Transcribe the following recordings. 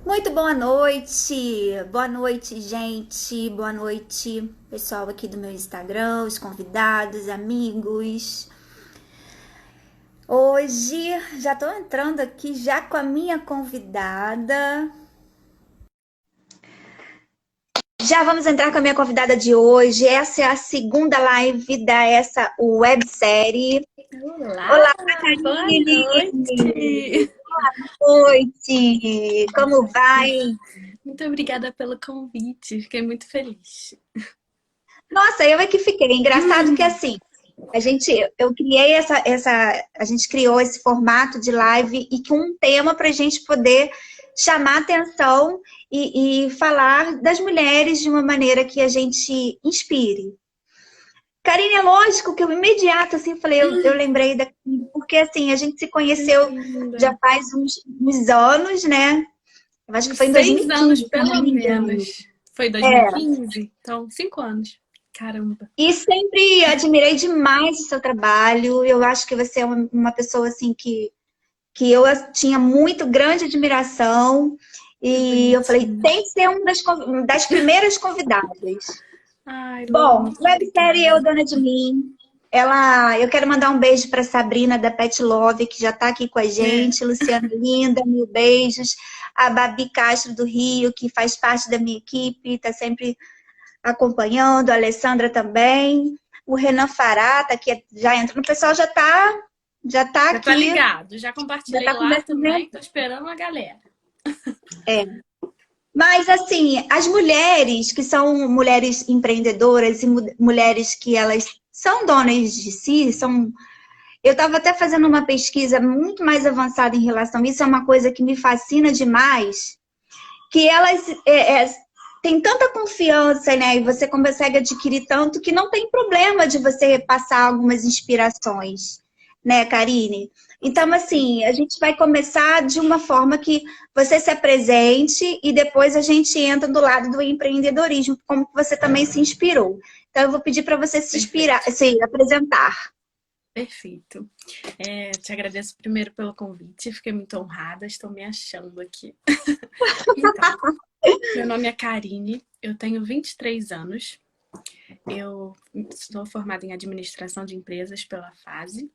Muito boa noite! Boa noite, gente! Boa noite, pessoal aqui do meu Instagram, os convidados, amigos. Hoje já tô entrando aqui já com a minha convidada. Já vamos entrar com a minha convidada de hoje. Essa é a segunda live essa websérie. Olá, Olá, boa Karine! noite! Boa noite! Como vai? Muito obrigada pelo convite, fiquei muito feliz. Nossa, eu é que fiquei. Engraçado que assim, eu criei a gente criou esse formato de live e com um tema para a gente poder chamar atenção e falar das mulheres de uma maneira que a gente inspire. Karine, é lógico que eu imediato assim falei, eu lembrei da porque assim a gente se Que conheceu já linda! faz uns anos, né? Eu acho que Uns foi em 6 anos, 2015, se eu não pelo me engano. menos. Foi É. 2015? Então, 5 anos. Caramba! E sempre admirei demais o seu trabalho. Eu acho que você é uma pessoa assim que eu tinha muito grande admiração. Que E eu falei, bonitinho. tem que ser uma das primeiras convidadas. Ai, Lu, Bom, muito websérie Eu, obrigada. Dona de Mim. Eu quero mandar um beijo para Sabrina da Pet Love, que já está aqui com a É, gente. Luciana Linda, mil beijos. A Babi Castro do Rio, que faz parte da minha equipe, está sempre acompanhando, a Alessandra também, o Renan Farata, que já entrou, o pessoal já tá já tá aqui, ligado, já já compartilhei tá lá começando a também, tô entrar. esperando a galera. Mas assim, as mulheres que são mulheres empreendedoras e mulheres que elas são donas de si, eu estava até fazendo uma pesquisa muito mais avançada em relação a isso, é uma coisa que me fascina demais, que elas têm tanta confiança, né? E você consegue adquirir tanto que não tem problema de você passar algumas inspirações, né, Karine? Com Então, certeza. assim, a gente vai começar de uma forma que você se apresente e depois a gente entra do lado do empreendedorismo, como que você também se inspirou. Então, eu vou pedir para você se inspirar, Perfeito. se apresentar. Perfeito. Te agradeço primeiro pelo convite, fiquei muito honrada, estou me achando aqui. Então, meu nome é Karine, eu tenho 23 anos, eu sou formada em administração de empresas pela FASE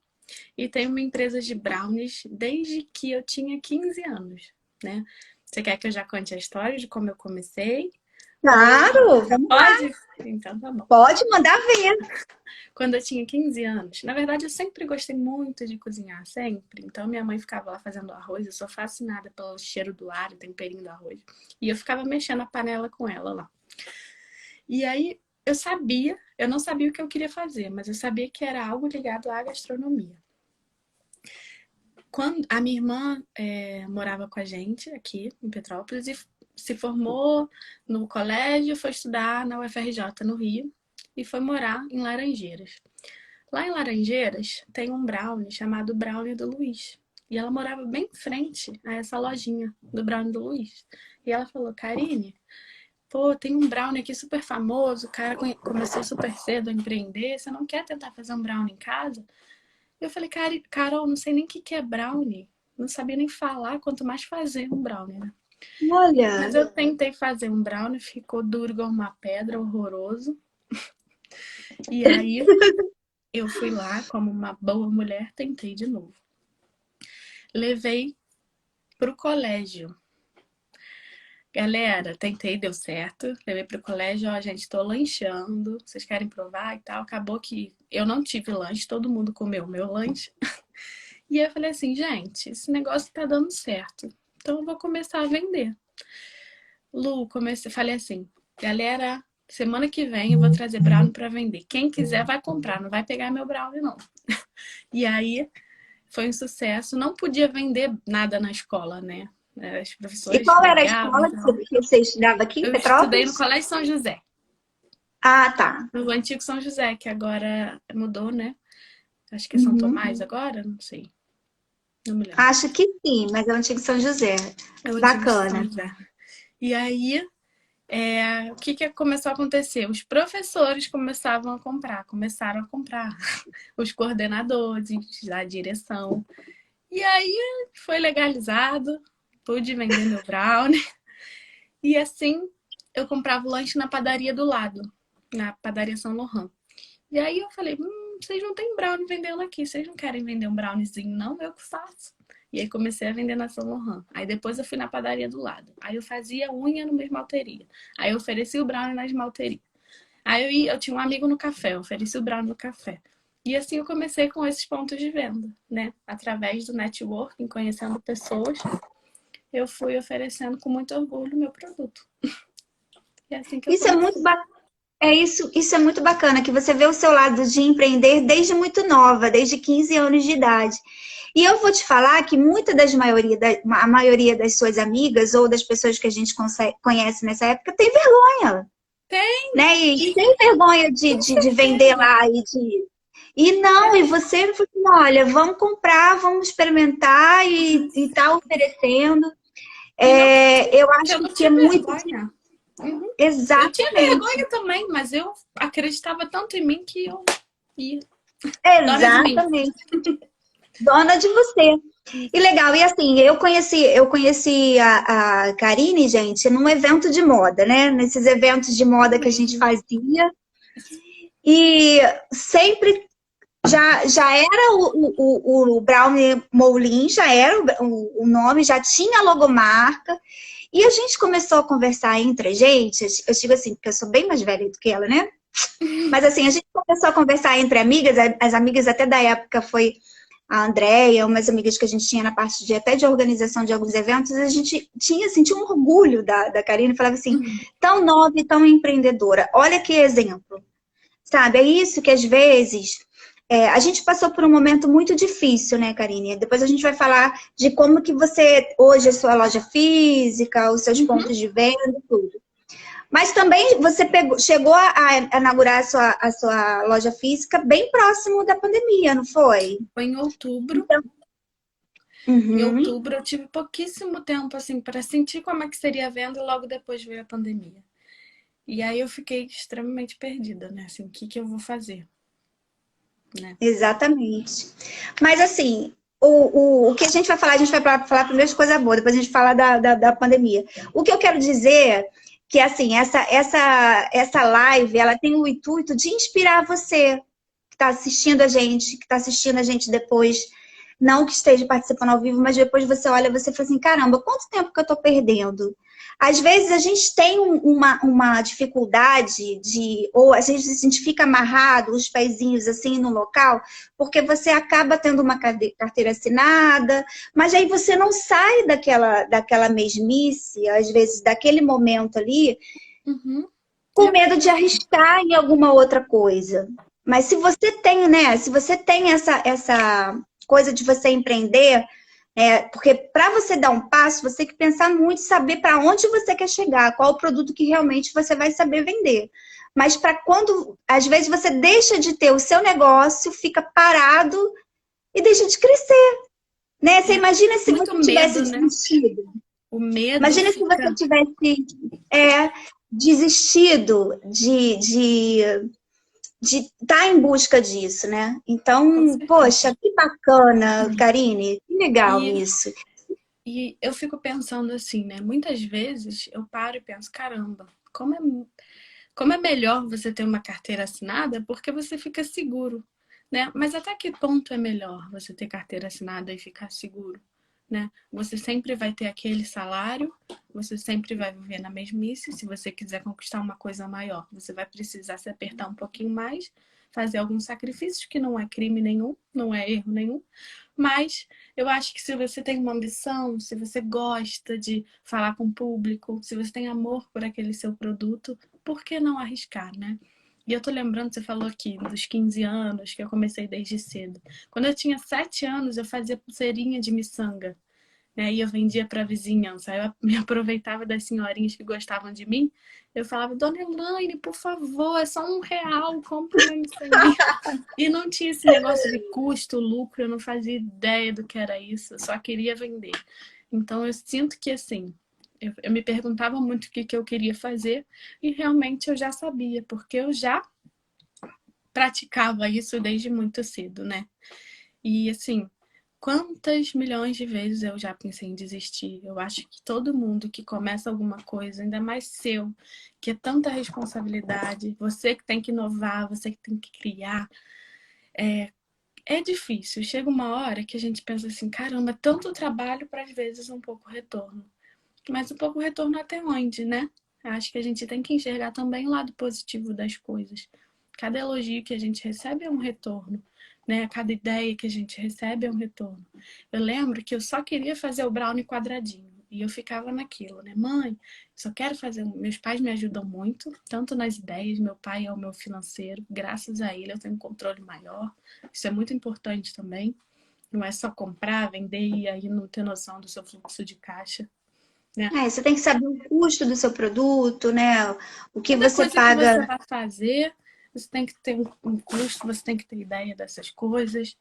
e tenho uma empresa de brownies desde que eu tinha 15 anos, né? Você quer que eu já conte a história de como eu comecei? Ou Claro, já vamos lá. pode? Então tá bom. Pode mandar ver. Quando eu tinha 15 anos, na verdade eu sempre gostei muito de cozinhar, sempre. Então minha mãe ficava lá fazendo arroz, eu sou fascinada pelo cheiro do alho, temperinho do arroz. E eu ficava mexendo a panela com ela lá. E aí eu não sabia o que eu queria fazer, mas eu sabia que era algo ligado à gastronomia. Quando a minha irmã morava com a gente aqui em Petrópolis e se formou no colégio, foi estudar na UFRJ no Rio e foi morar em Laranjeiras. Lá em Laranjeiras tem um brownie chamado Brownie do Luiz. E ela morava bem em frente a essa lojinha do Brownie do Luiz. E ela falou, Karine, pô, tem um brownie aqui super famoso, o cara começou super cedo a empreender, você não quer tentar fazer um brownie em casa? Eu falei, Carol, não sei nem o que é brownie. Não sabia nem falar, quanto mais fazer um brownie, né? Mas Olha, eu tentei fazer um brownie, ficou duro igual uma pedra, horroroso. E aí eu fui lá, como uma boa mulher, tentei de novo. Levei pro colégio. Galera, tentei, deu certo. Levei pro colégio, ó, gente, tô lanchando. Vocês querem provar e tal? Acabou que eu não tive lanche, todo mundo comeu o meu lanche. E aí eu falei assim, gente, esse negócio tá dando certo. Então eu vou começar a vender. Lu, falei assim, galera, semana que vem eu vou trazer brownie pra vender. Quem quiser vai comprar, não vai pegar meu brownie, não. E aí foi um sucesso. Não podia vender nada na escola, né? Os e professores qual era a brigavam, escola então. que você estudava aqui em Eu estudei no Petrópolis? Colégio São José, Ah, tá. no antigo São José, que agora mudou, né? Acho que é São Uhum. Tomás agora, não sei, não me lembro. Acho que sim, mas é o antigo São José. É o antigo São Bacana. José. E aí, o que, que começou a acontecer? Os professores começaram a comprar, os coordenadores da direção. E aí foi legalizado, pude vender meu brownie. E assim, eu comprava o lanche na padaria do lado, na padaria São Laurent. E aí eu falei, vocês não tem brownie vendendo aqui, vocês não querem vender um browniezinho, não? Eu que faço. E aí comecei a vender na São Laurent. Aí depois eu fui na padaria do lado. Aí eu fazia unha numa esmalteria. Aí eu ofereci o brownie na esmalteria. Aí eu tinha um amigo no café, eu ofereci o brownie no café. E assim eu comecei com esses pontos de venda, né? Através do networking, conhecendo pessoas, eu fui oferecendo com muito orgulho o meu produto. E é assim que eu Isso é muito comecei. bacana. Isso é muito bacana, que você vê o seu lado de empreender desde muito nova, desde 15 anos de idade. E eu vou te falar que a maioria das suas amigas ou das pessoas que a gente conhece nessa época tem vergonha, Tem! né? E E tem vergonha com de vender certeza! lá e de. E não, e você falou assim, olha, vamos comprar, vamos experimentar e tá oferecendo. E não Eu que acho eu não que é tinha muito vergonha. Uhum. Eu tinha exatamente. vergonha também, mas eu acreditava tanto em mim que eu ia. Dona de mim. Exatamente. Dona de você. E Isso. legal, e assim, eu conheci a Karine, gente, num evento de moda, né? Nesses eventos de Eu moda que a gente lembro. fazia. E sempre já era o Brownie Moulin, já era o nome, já tinha a logomarca. E a gente começou a conversar entre a gente, eu digo assim, porque eu sou bem mais velha do que ela, né? Mas assim, a gente começou a conversar entre amigas, as amigas até da época foi a Andréia, umas amigas que a gente tinha na parte de até de organização de alguns eventos, a gente tinha um orgulho da Karine, falava assim, tão nova e tão empreendedora, olha que exemplo, sabe? É isso que às vezes a gente passou por um momento muito difícil, né, Karine? Depois a gente vai falar de como que você, hoje, a sua loja física, os seus Uhum. pontos de venda, tudo. Mas também você chegou a inaugurar a sua loja física bem próximo da pandemia, não foi? Foi em outubro. Então, Em uhum, outubro eu tive pouquíssimo tempo assim para sentir como é que seria a venda e logo depois veio a pandemia. E aí eu fiquei extremamente perdida, né? Assim, o que que eu vou fazer, né? exatamente. Mas assim, o que a gente vai falar, a gente vai falar primeiro de coisa boa, depois a gente fala da pandemia. O que eu quero dizer que assim, essa live, ela tem o intuito de inspirar você que está assistindo a gente, que está assistindo a gente depois, não que esteja participando ao vivo, mas depois você olha e você fala assim, caramba, quanto tempo que eu estou perdendo? Às vezes a gente tem uma dificuldade ou às vezes a gente fica amarrado, os pezinhos assim no local, porque você acaba tendo uma carteira assinada, mas aí você não sai daquela mesmice, às vezes daquele momento ali, Uhum. E com é medo porque de arriscar em alguma outra coisa. Mas se você tem, né? Se você tem essa coisa de você empreender, porque para você dar um passo, você tem que pensar muito, saber para onde você quer chegar, qual o produto que realmente você vai saber vender. Mas para quando, às vezes, você deixa de ter o seu negócio, fica parado e deixa de crescer, né? Você imagina se muito você tivesse medo, né? desistido. O medo Imagina se você fica. tivesse desistido de estar em busca disso, né? Com Então, certeza. poxa, que bacana, Karine, que legal E, isso. e eu fico pensando assim, né? Muitas vezes eu paro e penso, caramba, como é melhor você ter uma carteira assinada porque você fica seguro, né? Mas até que ponto é melhor você ter carteira assinada e ficar seguro, né? Você sempre vai ter aquele salário, você sempre vai viver na mesmice. Se você quiser conquistar uma coisa maior, você vai precisar se apertar um pouquinho mais, fazer alguns sacrifícios, que não é crime nenhum, não é erro nenhum. Mas eu acho que se você tem uma ambição, se você gosta de falar com o público, se você tem amor por aquele seu produto, por que não arriscar, né? E eu tô lembrando, você falou aqui dos 15 anos, que eu comecei desde cedo. Quando eu tinha 7 anos, eu fazia pulseirinha de miçanga, né? E eu vendia para a vizinhança. Aí eu me aproveitava das senhorinhas que gostavam de mim. Eu falava, Dona Elaine, por favor, é só R$ 1, compra uma miçanguinha. E não tinha esse negócio de custo, lucro, eu não fazia ideia do que era isso, eu só queria vender. Então eu sinto que assim, eu me perguntava muito o que, que eu queria fazer e realmente eu já sabia, porque eu já praticava isso desde muito cedo, né? E assim, quantas milhões de vezes eu já pensei em desistir. Eu acho que todo mundo que começa alguma coisa, ainda mais seu, que é tanta responsabilidade, você que tem que inovar, você que tem que criar, é difícil. Chega uma hora que a gente pensa assim, caramba, tanto trabalho para às vezes um pouco retorno. Mas um pouco retorno até onde, né? Acho que a gente tem que enxergar também o lado positivo das coisas. Cada elogio que a gente recebe é um retorno, né? Cada ideia que a gente recebe é um retorno. Eu lembro que eu só queria fazer o brownie quadradinho. E eu ficava naquilo, né? Mãe, só quero fazer. Meus pais me ajudam muito, tanto nas ideias. Meu pai é o meu financeiro. Graças a ele eu tenho um controle maior. Isso é muito importante também. Não é só comprar, vender e aí não ter noção do seu fluxo de caixa, né? Você tem que saber o custo do seu produto, né? O que Cada você coisa que você paga. vai fazer, você tem que ter um custo, você tem que ter ideia dessas coisas,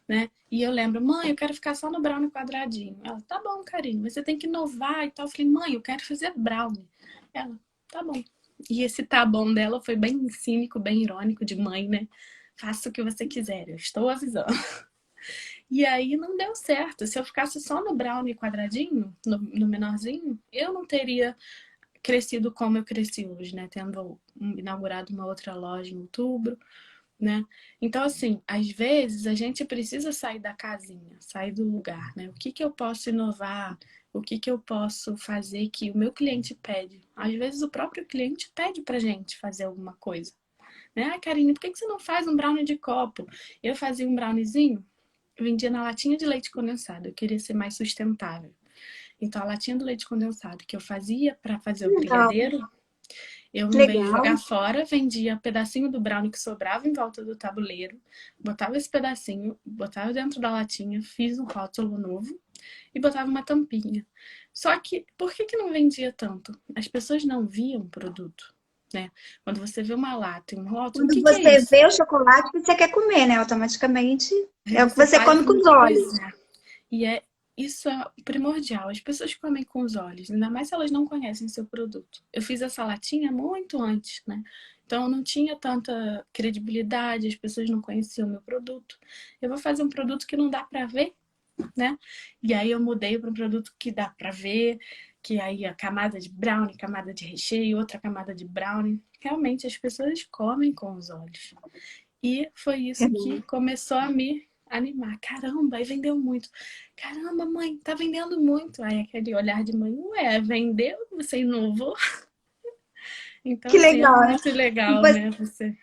né? E eu lembro, mãe, eu quero ficar só no brownie quadradinho. Ela, tá bom, carinho, mas você tem que inovar e tal. Eu falei, mãe, eu quero fazer brownie. Ela, tá bom. E esse tá bom dela foi bem cínico, bem irônico de mãe, né? Faça o que você quiser, eu estou avisando. E aí não deu certo. Se eu ficasse só no brownie quadradinho, no menorzinho, eu não teria crescido como eu cresci hoje, né? Tendo inaugurado uma outra loja em outubro, né? Então, assim, às vezes a gente precisa sair da casinha, sair do lugar, né? O que que eu posso inovar? O que que eu posso fazer que o meu cliente pede? Às vezes o próprio cliente pede pra gente fazer alguma coisa, né? Ah, Karine, por que que você não faz um brownie de copo? Eu fazia um browniezinho, vendia na latinha de leite condensado. Eu queria ser mais sustentável. Então, a latinha do leite condensado que eu fazia para fazer o Legal, brigadeiro, eu, em vez de jogar legal. fora, vendia pedacinho do brownie que sobrava em volta do tabuleiro, botava esse pedacinho, botava dentro da latinha, fiz um rótulo novo e botava uma tampinha. Só que, por que que não vendia tanto? As pessoas não viam o produto, né? Quando você vê uma lata e um rótulo, o Quando que que é você isso? vê o chocolate, você quer comer, né? Automaticamente Aí é o que você você faz come com um... os Pois olhos. é. E isso é primordial. As pessoas comem com os olhos, ainda mais se elas não conhecem seu produto. Eu fiz essa latinha muito antes, né? Então não tinha tanta credibilidade, as pessoas não conheciam o meu produto. Eu vou fazer um produto que não dá para ver, né? E aí eu mudei para um produto que dá para ver, que aí a camada de brownie, camada de recheio, outra camada de brownie. Realmente as pessoas comem com os olhos. E foi isso que começou a me animar. Caramba, aí vendeu muito. Caramba, mãe, tá vendendo muito. Aí aquele olhar de mãe, ué, vendeu? Você inovou? Então, Que assim, é legal, né? muito E legal, você, né? Você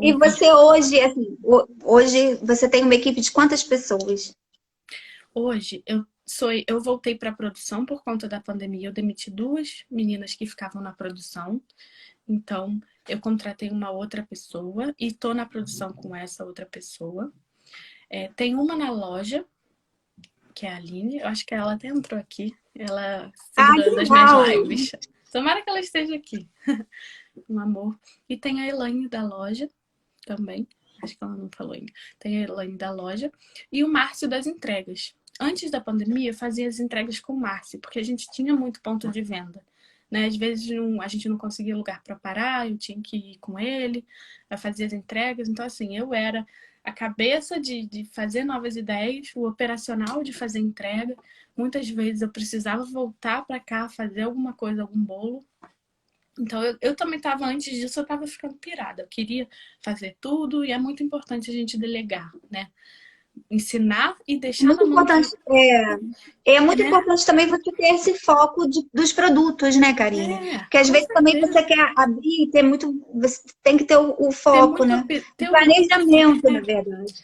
e ouvir. você hoje, assim, hoje você tem uma equipe de quantas pessoas? Hoje, eu voltei para a produção por conta da pandemia. Eu demiti duas meninas que ficavam na produção. Então, eu contratei uma outra pessoa e tô na produção com essa outra pessoa. Tem uma na loja, que é a Aline. Eu acho que ela até entrou aqui. Ela é Ah, que seguidora das minhas legal! lives. Tomara que ela esteja aqui. Um amor. E tem a Elaine da loja também. Acho que ela não falou ainda. Tem a Elaine da loja. E o Márcio das entregas. Antes da pandemia, eu fazia as entregas com o Márcio, porque a gente tinha muito ponto de venda. Né? Às vezes a gente não conseguia lugar para parar, eu tinha que ir com ele, eu fazia as entregas. Então, assim, eu era a cabeça de fazer novas ideias, o operacional de fazer entrega. Muitas vezes eu precisava voltar para cá, fazer alguma coisa, algum bolo. Então, eu também estava, antes disso, eu estava ficando pirada. Eu queria fazer tudo e é muito importante a gente delegar, né? Ensinar e deixar Muito na mão importante, de... é muito Né? importante também você ter esse foco dos produtos, né, Karine? Porque às Com vezes também certeza. você quer abrir e ter muito. Você tem que ter o Ter foco, muito... né? O Ter o... planejamento, na verdade.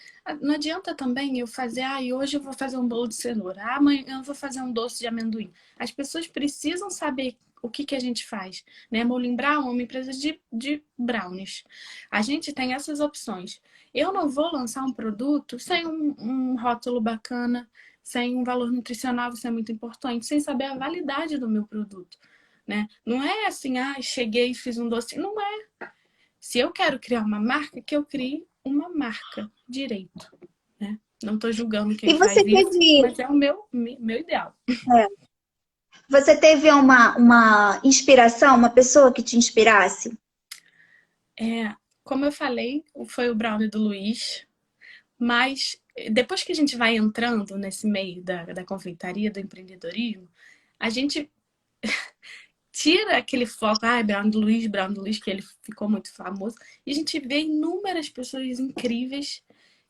Não adianta também eu fazer, e hoje eu vou fazer um bolo de cenoura, amanhã eu vou fazer um doce de amendoim. As pessoas precisam saber o que a gente faz, né? Moulin Brown é uma empresa de brownies. A gente tem essas opções. Eu não vou lançar um produto sem um rótulo bacana, sem um valor nutricional, isso é muito importante, sem saber a validade do meu produto, né? Não é assim, cheguei e fiz um doce. Não é. Se eu quero criar uma marca, que eu crie uma marca direito, né? Não estou julgando quem E faz você isso, teve, mas é o meu ideal. é, você teve uma inspiração, uma pessoa que te inspirasse? Como eu falei, foi o brownie do Luiz, mas depois que a gente vai entrando nesse meio da confeitaria, do empreendedorismo, a gente tira aquele foco, Brown do Luiz, que ele ficou muito famoso, e a gente vê inúmeras pessoas incríveis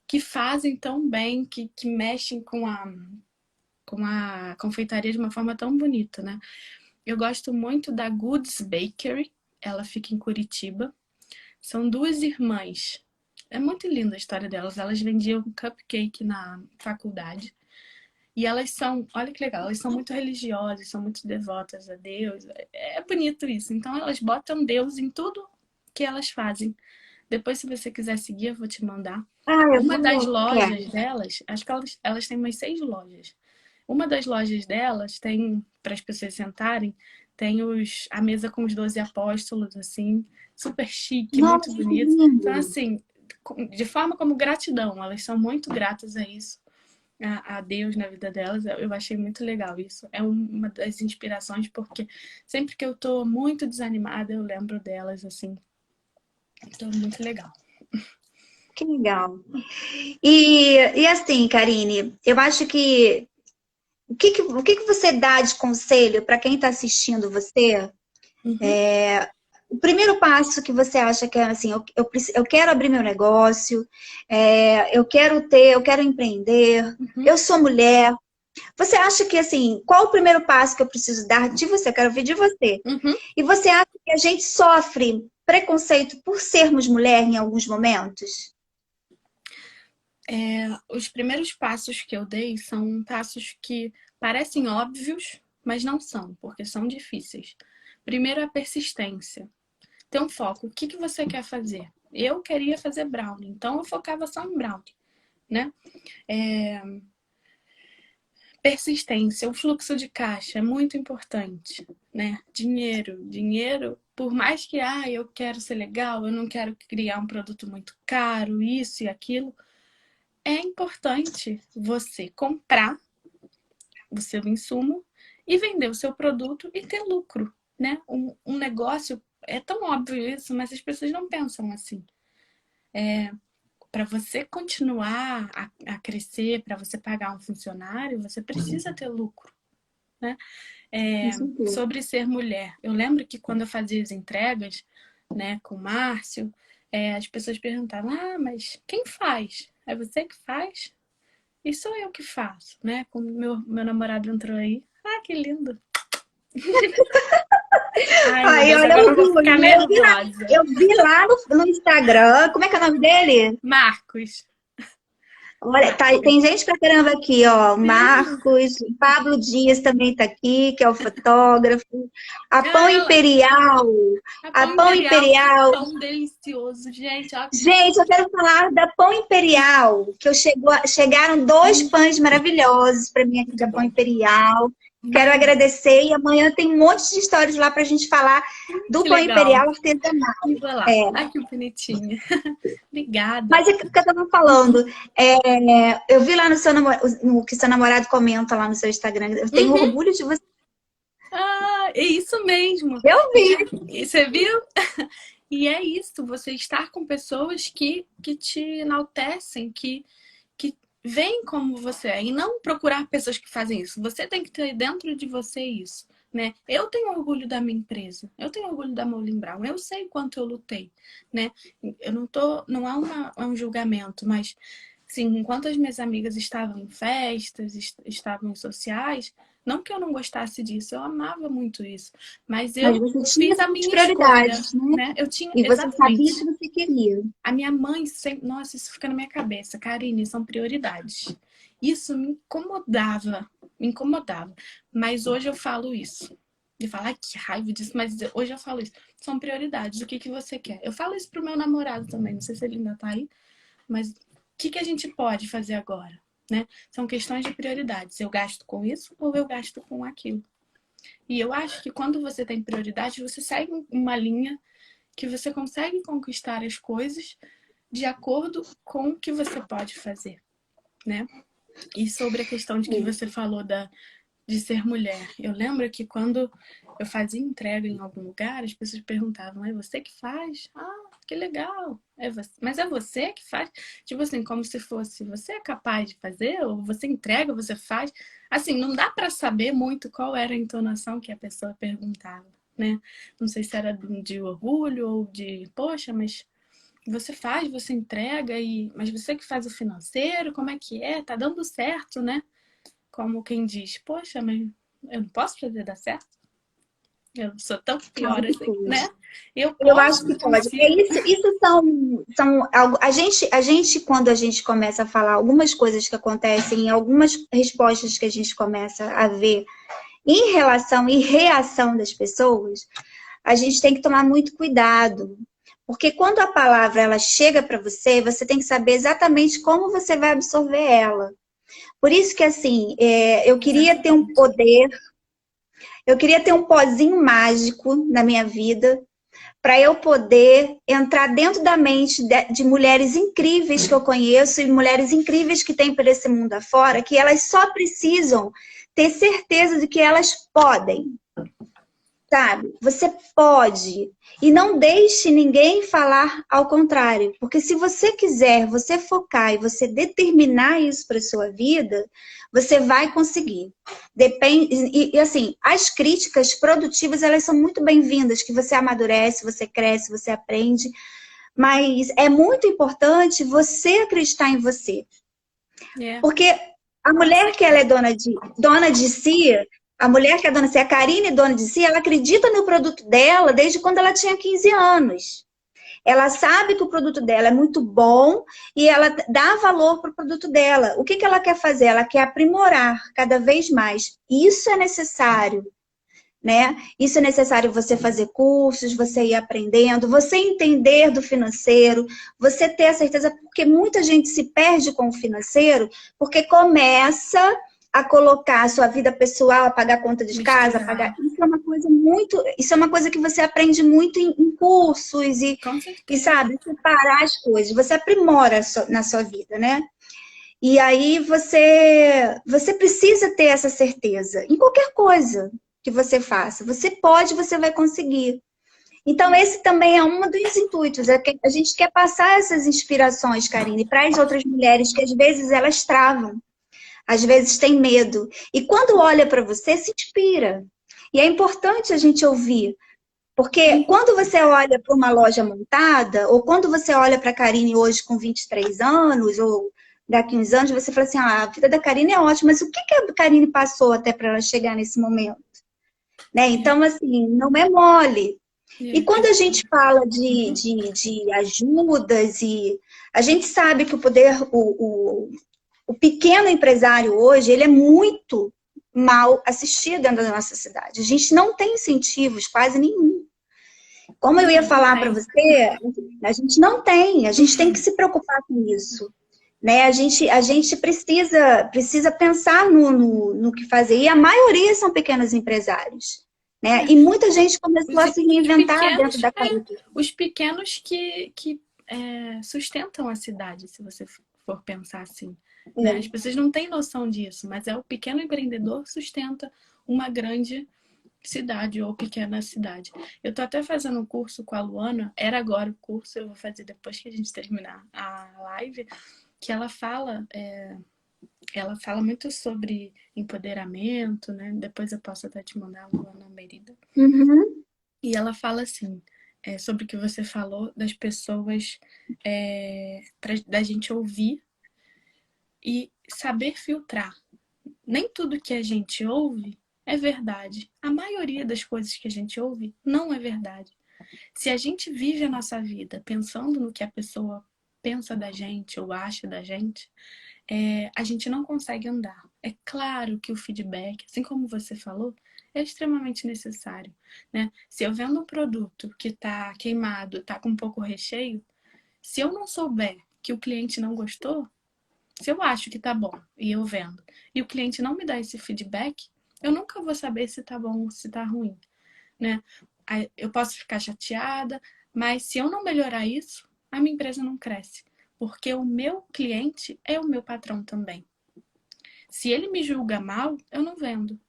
que fazem tão bem, que mexem com a confeitaria de uma forma tão bonita, né? Eu gosto muito da Goods Bakery, ela fica em Curitiba. São duas irmãs. É muito linda a história delas. Elas vendiam cupcake na faculdade. E elas são, olha que legal, elas são muito religiosas, são muito devotas a Deus. É bonito isso. Então elas botam Deus em tudo que elas fazem. Depois, se você quiser seguir, eu vou te mandar. Ah, eu Uma das vou, quero. lojas delas, acho que elas têm umas 6 lojas. Uma das lojas delas tem, para as pessoas sentarem, tem a mesa com os 12 apóstolos, assim, super chique, muito Nossa, que bonito. Então, lindo. assim, de forma como gratidão, elas são muito gratas a isso, a Deus na vida delas. Eu achei muito legal isso. É uma das inspirações, porque sempre que eu tô muito desanimada, eu lembro delas, assim. Então, muito legal. Que legal. E assim, Karine, eu acho que o que você dá de conselho para quem está assistindo você? Uhum, O primeiro passo que você acha que é assim, eu quero abrir meu negócio, eu quero empreender, uhum, eu sou mulher. Você acha que assim, qual o primeiro passo que eu preciso dar de você? Eu quero ouvir de você. uhum. E você acha que a gente sofre preconceito por sermos mulher em alguns momentos? Os primeiros passos que eu dei são passos que parecem óbvios, mas não são, porque são difíceis. Primeiro, a persistência. Ter um foco. O que você quer fazer? Eu queria fazer brownie, então eu focava só em brownie, né? É, persistência, o fluxo de caixa é muito importante, né? Dinheiro, por mais que eu quero ser legal, eu não quero criar um produto muito caro, isso e aquilo, é importante você comprar o seu insumo e vender o seu produto e ter lucro, né? Um negócio, é tão óbvio isso, mas as pessoas não pensam assim. Para você continuar a crescer, para você pagar um funcionário, você precisa ter lucro, né? Com certeza. Sobre ser mulher, eu lembro que quando eu fazia as entregas, né, com o Márcio, as pessoas perguntavam, mas quem faz? É você que faz? E sou eu que faço, né? Como meu namorado entrou aí. Ah, que lindo. Ai, meu Aí, Deus, olha agora o eu vou orgulho, ficar né? nervosa. Eu vi lá no Instagram, como é que é o nome dele? Marcos. Olha, Marcos. tem gente pra caramba aqui, ó. O Sim. Marcos, o Pablo Dias também tá aqui, que é o fotógrafo. A Pão Ela. Imperial. A A pão Pão imperial, que Imperial. pão delicioso. Gente, ó. Gente, eu quero falar da Pão Imperial, que chegaram dois pães maravilhosos para mim aqui Muito da Pão bom. Imperial. Quero Hum, agradecer e amanhã tem um monte de histórias lá para a gente falar do que Pão legal. Imperial artesanal. E vou lá. É. Ai, que bonitinha. Obrigada. Mas é que eu estava falando, eu vi lá no que seu namorado comenta lá no seu Instagram, eu tenho Uhum. orgulho de você. Ah, é isso mesmo. Eu vi. E você viu? E é isso, você estar com pessoas que te enaltecem, que veem como você é, e não procurar pessoas que fazem isso. Você tem que ter dentro de você isso, né? Eu tenho orgulho da minha empresa, eu tenho orgulho da Molin Brown, eu sei quanto eu lutei, né? Eu não tô, não é um julgamento, mas sim, enquanto as minhas amigas estavam em festas, estavam em sociais, não que eu não gostasse disso, eu amava muito isso, mas Mas eu você tinha fiz a suas minha escolha, prioridades, né? né? Eu tinha, E você sabia o que exatamente. você queria. A minha mãe sempre. Nossa, isso fica na minha cabeça. Karine, são prioridades. Isso me incomodava. Me incomodava. Mas hoje eu falo isso. De falar, ai, que raiva disso, mas hoje eu falo isso. São prioridades. O que você quer? Eu falo isso pro meu namorado também. Não sei se ele ainda tá aí. Mas o que a gente pode fazer agora? Né? São questões de prioridades. Eu gasto com isso ou eu gasto com aquilo? E eu acho que quando você tem prioridade, você segue uma linha que você consegue conquistar as coisas de acordo com o que você pode fazer, né? E sobre a questão de que você falou de ser mulher. Eu lembro que quando eu fazia entrega em algum lugar, as pessoas perguntavam, é você que faz? que legal. É você. Mas é você que faz? Tipo assim, como se fosse, você é capaz de fazer? Ou você entrega, você faz? Assim, não dá para saber muito qual era a entonação que a pessoa perguntava, né? Não sei se era de orgulho ou de, poxa, mas você faz, você entrega, mas você que faz o financeiro, como é que é? Tá dando certo, né? Como quem diz, poxa, mas eu não posso fazer dar certo? Eu sou tão pior Claro que assim, né? pode. Eu Eu acho posso, que eu pode. É consigo. isso, a gente, quando a gente começa a falar algumas coisas que acontecem, algumas respostas que a gente começa a ver em relação e reação das pessoas, a gente tem que tomar muito cuidado. Porque quando a palavra ela chega para você, você tem que saber exatamente como você vai absorver ela. Por isso que, assim, eu queria ter um Exatamente. poder, eu queria ter um pozinho mágico na minha vida, para eu poder entrar dentro da mente de mulheres incríveis que eu conheço e mulheres incríveis que tem por esse mundo afora, que elas só precisam ter certeza de que elas podem. Sabe? Você pode. E não deixe ninguém falar ao contrário. Porque se você quiser, você focar e você determinar isso para sua vida, você vai conseguir. Depende, assim, as críticas produtivas, elas são muito bem-vindas, que você amadurece, você cresce, você aprende. Mas é muito importante você acreditar em você. É, Porque a com mulher que ela é certeza. dona de si, a mulher que é dona de si, a Karine dona de si, ela acredita no produto dela desde quando ela tinha 15 anos. Ela sabe que o produto dela é muito bom e ela dá valor para o produto dela. O que ela quer fazer? Ela quer aprimorar cada vez mais. Isso é necessário, né? Isso é necessário você fazer cursos, você ir aprendendo, você entender do financeiro, você ter a certeza, porque muita gente se perde com o financeiro, porque começa a colocar a sua vida pessoal, a pagar conta de casa, a pagar. Misturar. Isso é uma coisa muito. Isso é uma coisa que você aprende muito em cursos Com e certeza. sabe, separar as coisas, você aprimora na sua vida, né? E aí você precisa ter essa certeza em qualquer coisa que você faça. Você pode, você vai conseguir. Então, esse também é um dos intuitos. É que a gente quer passar essas inspirações, Karine, para as outras mulheres que às vezes elas travam, às vezes têm medo. E quando olha para você, se inspira. E é importante a gente ouvir. Porque quando você olha para uma loja montada, ou quando você olha para a Karine hoje com 23 anos, ou daqui uns anos, você fala assim, ah, a vida da Karine é ótima, mas o que a Karine passou até para ela chegar nesse momento? Né? É, Então, assim, não é mole. E é, quando a gente exatamente. fala de, Uhum. de ajudas, e a gente sabe que o poder, o pequeno empresário hoje, ele é muito mal assistido dentro da nossa cidade. A gente não tem incentivos quase nenhum. Como eu ia Não, não falar para tem. você, a gente não tem, a gente tem que se preocupar com isso. Né? A gente precisa pensar no que fazer. E a maioria são pequenos empresários. Né? É. E muita gente começou Os, a se os reinventar dentro pequenos, da cadeia. os pequenos que sustentam a cidade, se você for pensar assim. Né? As pessoas não têm noção disso, mas é o pequeno empreendedor que sustenta uma grande cidade ou pequena cidade. Eu tô até fazendo um curso com a Luana, era agora o curso, eu vou fazer depois que a gente terminar a live, que ela fala muito sobre empoderamento, né? Depois eu posso até te mandar a Luana Merida. Uhum. E ela fala assim, sobre o que você falou das pessoas, da gente ouvir e saber filtrar. Nem tudo que a gente ouve é verdade. A maioria das coisas que a gente ouve não é verdade. Se a gente vive a nossa vida pensando no que a pessoa pensa da gente ou acha da gente, a gente não consegue andar. É claro que o feedback, assim como você falou, é extremamente necessário. Né? Se eu vendo um produto que está queimado, está com pouco recheio, se eu não souber que o cliente não gostou, se eu acho que tá bom e eu vendo, e o cliente não me dá esse feedback, eu nunca vou saber se tá bom ou se tá ruim, né? Eu posso ficar chateada, mas se eu não melhorar isso, a minha empresa não cresce, porque o meu cliente é o meu patrão também. Se ele me julga mal, eu não vendo.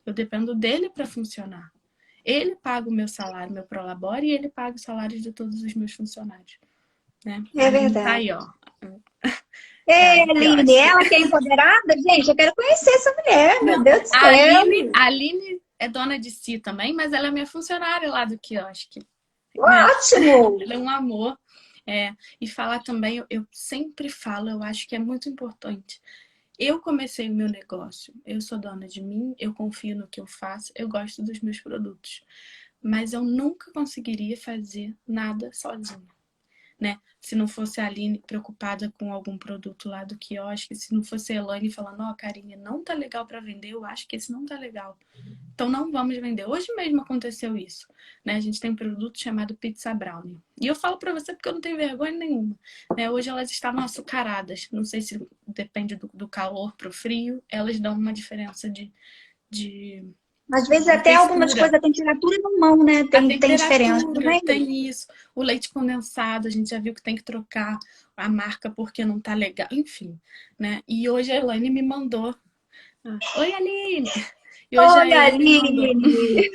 Eu dependo dele para funcionar. Ele paga o meu salário, meu prolabore, e ele paga os salários de todos os meus funcionários, né? É A Aline tá verdade. aí, ó. Ei, Ela que eu Aline, acho que... ela que é empoderada? Gente, eu quero conhecer essa mulher, meu Não, Deus do céu. A Aline é dona de si também, mas ela é minha funcionária lá do quiosque, né? Ótimo! Ela é um amor. É, e falar também, eu sempre falo, eu acho que é muito importante. Eu comecei o meu negócio, eu sou dona de mim, eu confio no que eu faço, eu gosto dos meus produtos. Mas eu nunca conseguiria fazer nada sozinha, né? Se não fosse a Aline preocupada com algum produto lá do quiosque, se não fosse a Elaine falando, ó, Karine, não tá legal para vender, eu acho que esse não tá legal. Então não vamos vender. Hoje mesmo aconteceu isso, né? A gente tem um produto chamado Pizza Brownie. E eu falo para você porque eu não tenho vergonha nenhuma, né? Hoje elas estavam açucaradas. Não sei se depende do calor pro frio, elas dão uma diferença de, Às vezes de até algumas textura. coisas, a temperatura na mão, né? A Tem diferença, não temperatura, é? tem isso. O leite condensado, a gente já viu que tem que trocar a marca porque não tá legal. Enfim, né? E hoje a Elaine me mandou. Oi, Aline! E hoje a Oi, Elaine me mandou. Aline!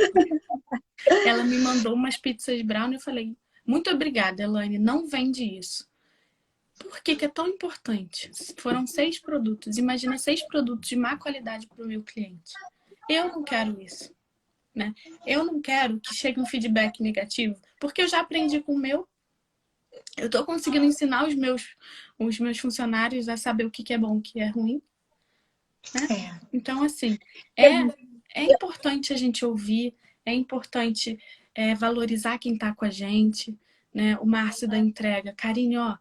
Ela me mandou umas pizzas brown e eu falei, muito obrigada, Elaine, não vende isso. Por que que é tão importante? Foram 6 produtos. Imagina 6 produtos de má qualidade para o meu cliente. Eu não quero isso, né? Eu não quero que chegue um feedback negativo, porque eu já aprendi com o meu. Eu estou conseguindo ensinar os meus funcionários a saber o que é bom, o que é ruim, né? É. Então, assim, é importante a gente ouvir, é importante valorizar quem está com a gente, né? O Márcio da entrega, Karine, ó,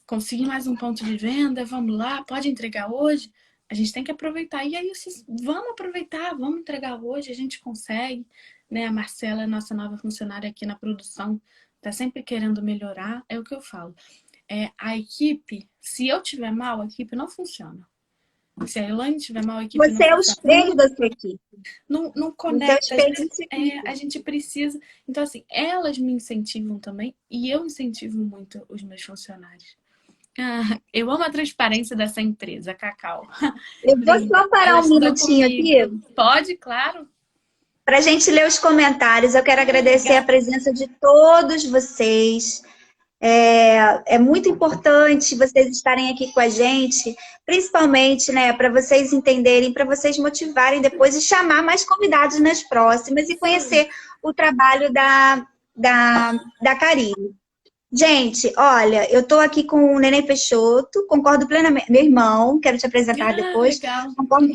consegui mais um ponto de venda, vamos lá, pode entregar hoje? A gente tem que aproveitar. E aí, vamos aproveitar, vamos entregar hoje, a gente consegue, né? A Marcela, nossa nova funcionária aqui na produção, tá sempre querendo melhorar, é o que eu falo. A equipe, se eu tiver mal, a equipe não funciona. Se a Elaine tiver mal, a equipe não Você é o funciona. espelho da sua equipe. Não Você é o conecta. espelho da sua A equipe. gente precisa. Então, assim, elas me incentivam também e eu incentivo muito os meus funcionários. Eu amo a transparência dessa empresa, Cacau. Eu vou Linda. só parar Ela um estudou minutinho comigo. aqui Pode, claro. para a gente ler os comentários. Eu quero agradecer a Obrigada. presença de todos vocês. É muito importante vocês estarem aqui com a gente, principalmente, né, para vocês entenderem, para vocês motivarem depois e chamar mais convidados nas próximas e conhecer o trabalho da Karine. Gente, olha, eu estou aqui com o Neném Peixoto, concordo plenamente, meu irmão, quero te apresentar depois, Legal. concordo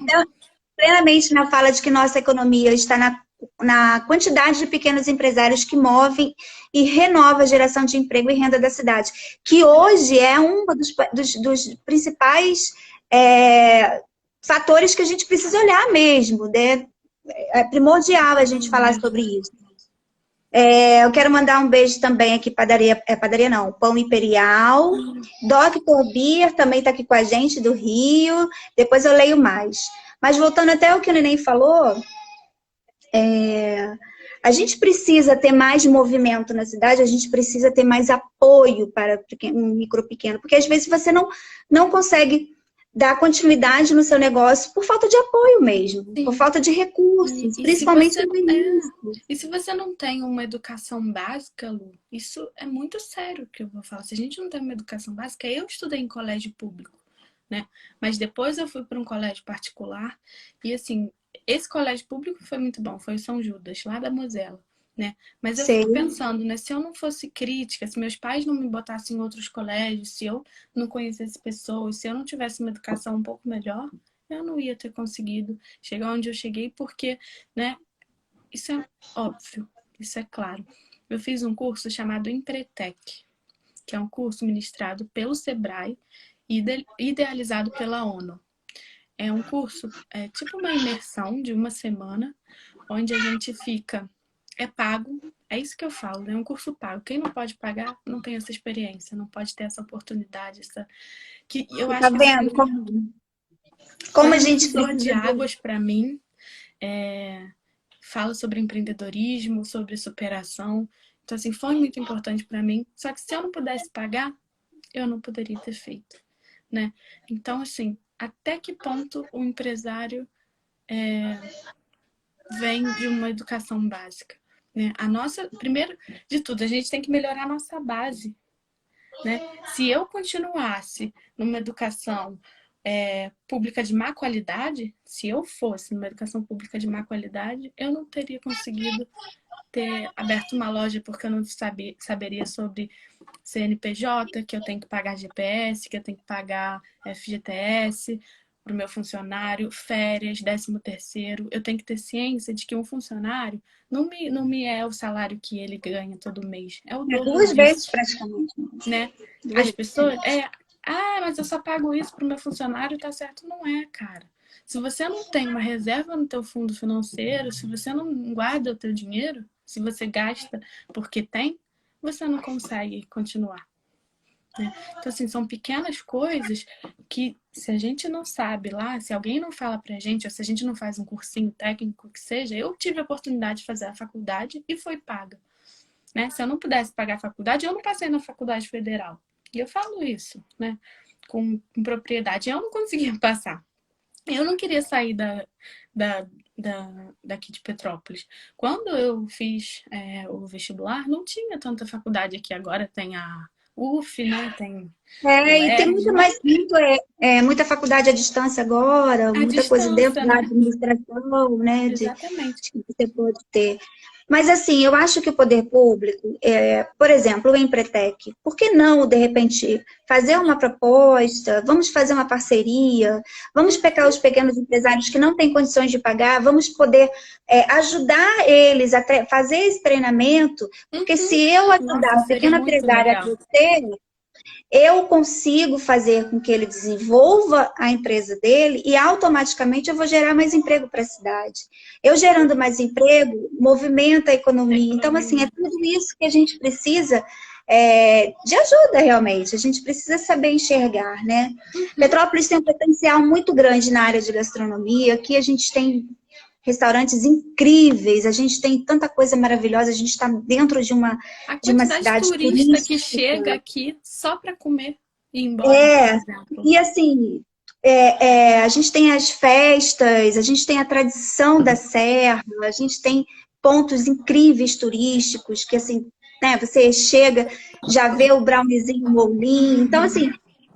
plenamente na fala de que nossa economia está na quantidade de pequenos empresários que movem e renova a geração de emprego e renda da cidade, que hoje é um dos principais fatores que a gente precisa olhar mesmo, né? É primordial a gente falar sobre isso. Eu quero mandar um beijo também aqui, padaria não, Pão Imperial, Dr. Beer também está aqui com a gente, do Rio, depois eu leio mais. Mas voltando até o que o Neném falou, a gente precisa ter mais movimento na cidade, a gente precisa ter mais apoio para um micro pequeno, porque às vezes você não consegue dar continuidade no seu negócio por falta de apoio mesmo, por Sim. falta de recursos, E se principalmente você no início. e se você não tem uma educação básica, Lu, isso é muito sério que eu vou falar. Se a gente não tem uma educação básica, eu estudei em colégio público, né? Mas depois eu fui para um colégio particular e assim, esse colégio público foi muito bom, foi o São Judas, lá da Mosela, né? Mas eu Sei. fico pensando, né, se eu não fosse crítica, se meus pais não me botassem em outros colégios, se eu não conhecesse pessoas, se eu não tivesse uma educação um pouco melhor, eu não ia ter conseguido chegar onde eu cheguei, porque, né, isso é óbvio, isso é claro. Eu fiz um curso chamado Empretec, que é um curso ministrado pelo Sebrae e idealizado pela ONU. É um curso, tipo uma imersão de uma semana, onde a gente fica, é pago, é isso que eu falo, é um curso pago. Quem não pode pagar não tem essa experiência, não pode ter essa oportunidade, que eu Tá acho que vendo como foi a um gente divisor de precisa águas para mim. Fala sobre empreendedorismo, sobre superação. Então, assim, foi muito importante para mim. Só que se eu não pudesse pagar, eu não poderia ter feito, né? Então, assim, até que ponto o empresário vem de uma educação básica? né? Primeiro de tudo, a gente tem que melhorar a nossa base, né? Se eu continuasse numa educação pública de má qualidade, se eu fosse numa educação pública de má qualidade, eu não teria conseguido ter aberto uma loja porque eu não saberia sobre CNPJ, que eu tenho que pagar GPS, que eu tenho que pagar FGTS para o meu funcionário, férias, 13º. Eu tenho que ter ciência de que um funcionário não me é o salário que ele ganha todo mês, é o dobro Duas vezes disso, praticamente. né? Duas As pessoas, vezes. mas eu só pago isso pro meu funcionário, tá certo? Não é, cara. Se você não tem uma reserva no teu fundo financeiro, se você não guarda o teu dinheiro, se você gasta porque tem, você não consegue continuar, né? Então, assim, são pequenas coisas que, se a gente não sabe lá, se alguém não fala pra gente, ou se a gente não faz um cursinho técnico que seja, eu tive a oportunidade de fazer a faculdade e foi paga, né? Se eu não pudesse pagar a faculdade, eu não passei na faculdade federal. E eu falo isso, né? Com propriedade. Eu não conseguia passar. Eu não queria sair da, daqui de Petrópolis. Quando eu fiz o vestibular, não tinha tanta faculdade aqui. Agora tem a UF, né? Tem o E tem ERJ, muito né? mais, muita faculdade à distância agora, A muita coisa dentro distância, da né? administração, né, Exatamente. que você pode ter. Mas, assim, eu acho que o poder público, por exemplo, o Empretec, por que não, de repente, fazer uma proposta, vamos fazer uma parceria, vamos pegar os pequenos empresários que não têm condições de pagar, vamos poder ajudar eles a fazer esse treinamento, porque se eu ajudar Nossa, o seria pequeno muito empresário a legal. crescer, eu consigo fazer com que ele desenvolva a empresa dele e automaticamente eu vou gerar mais emprego para a cidade. Eu gerando mais emprego, movimenta a A economia. Então, assim, é economia. tudo isso que a gente precisa de ajuda, realmente. A gente precisa saber enxergar, né? Petrópolis tem um potencial muito grande na área de gastronomia. Aqui a gente tem restaurantes incríveis, a gente tem tanta coisa maravilhosa, a gente está dentro A de uma quantidade de cidade turista que turística. chega aqui só para comer e ir embora, por É, exemplo. e assim, a gente tem as festas, a gente tem a tradição da serra, a gente tem pontos incríveis turísticos, que assim, né, você chega, já vê o browniezinho molinho. Então, assim,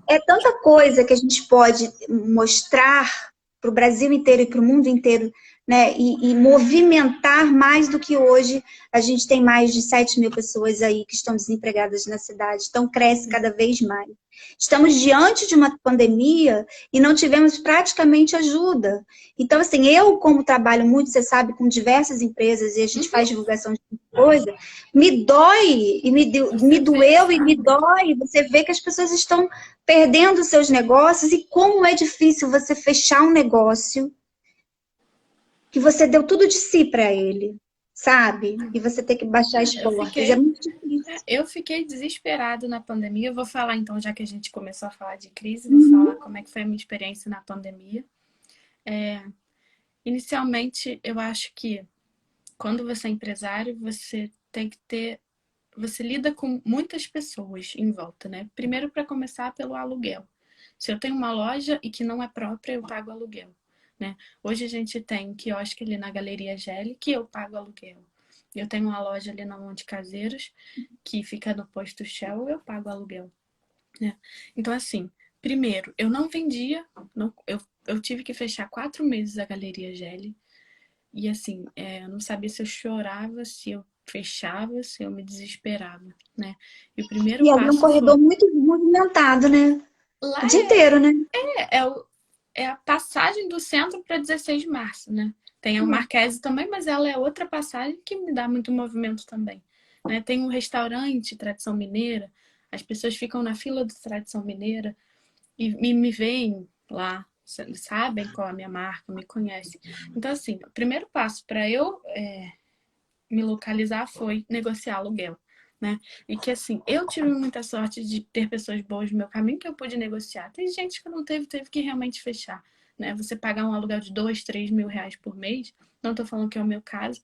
é tanta coisa que a gente pode mostrar para o Brasil inteiro e para o mundo inteiro, né? E movimentar mais do que hoje. A gente tem mais de 7 mil pessoas aí que estão desempregadas na cidade, então cresce cada vez mais. Estamos diante de uma pandemia e não tivemos praticamente ajuda. Então, assim, eu, como trabalho muito, você sabe, com diversas empresas e a gente faz divulgação de coisa, me dói, e me Você vê, doeu e me sabe? dói. Você vê que as pessoas estão perdendo seus negócios e como é difícil você fechar um negócio que você deu tudo de si para ele, sabe? E você ter que baixar as Eu portas. É fiquei, muito difícil. eu fiquei desesperado na pandemia. Eu vou falar então, já que a gente começou a falar de crise, vou falar Uhum. como é que foi a minha experiência na pandemia. Inicialmente, eu acho que quando você é empresário, você tem que ter, você lida com muitas pessoas em volta, né? Primeiro, para começar, pelo aluguel. Se eu tenho uma loja e que não é própria, eu pago aluguel, né? Hoje a gente tem um quiosque ali na Galeria Gelli que eu pago aluguel. Eu tenho uma loja ali na Monte Caseiros que fica no posto Shell, eu pago aluguel, né? Então, assim, primeiro, eu não vendia, não, eu tive que fechar 4 meses a Galeria Gelli. E assim, eu não sabia se eu chorava, se eu fechava, se eu me desesperava, né? E o primeiro E ali é um passo corredor foi, muito movimentado, né? lá O dia inteiro, né? é a passagem do centro para 16 de março, né? Tem a Marquese também, mas ela é outra passagem que me dá muito movimento também, né? Tem um restaurante Tradição Mineira, as pessoas ficam na fila do Tradição Mineira e me veem lá, sabem qual é a minha marca, me conhecem. Então, assim, o primeiro passo para eu me localizar foi negociar aluguel, né? E que assim, eu tive muita sorte de ter pessoas boas no meu caminho que eu pude negociar. Tem gente que não teve que realmente fechar, né? Você pagar um aluguel de 2, 3 mil reais por mês, não tô falando que é o meu caso,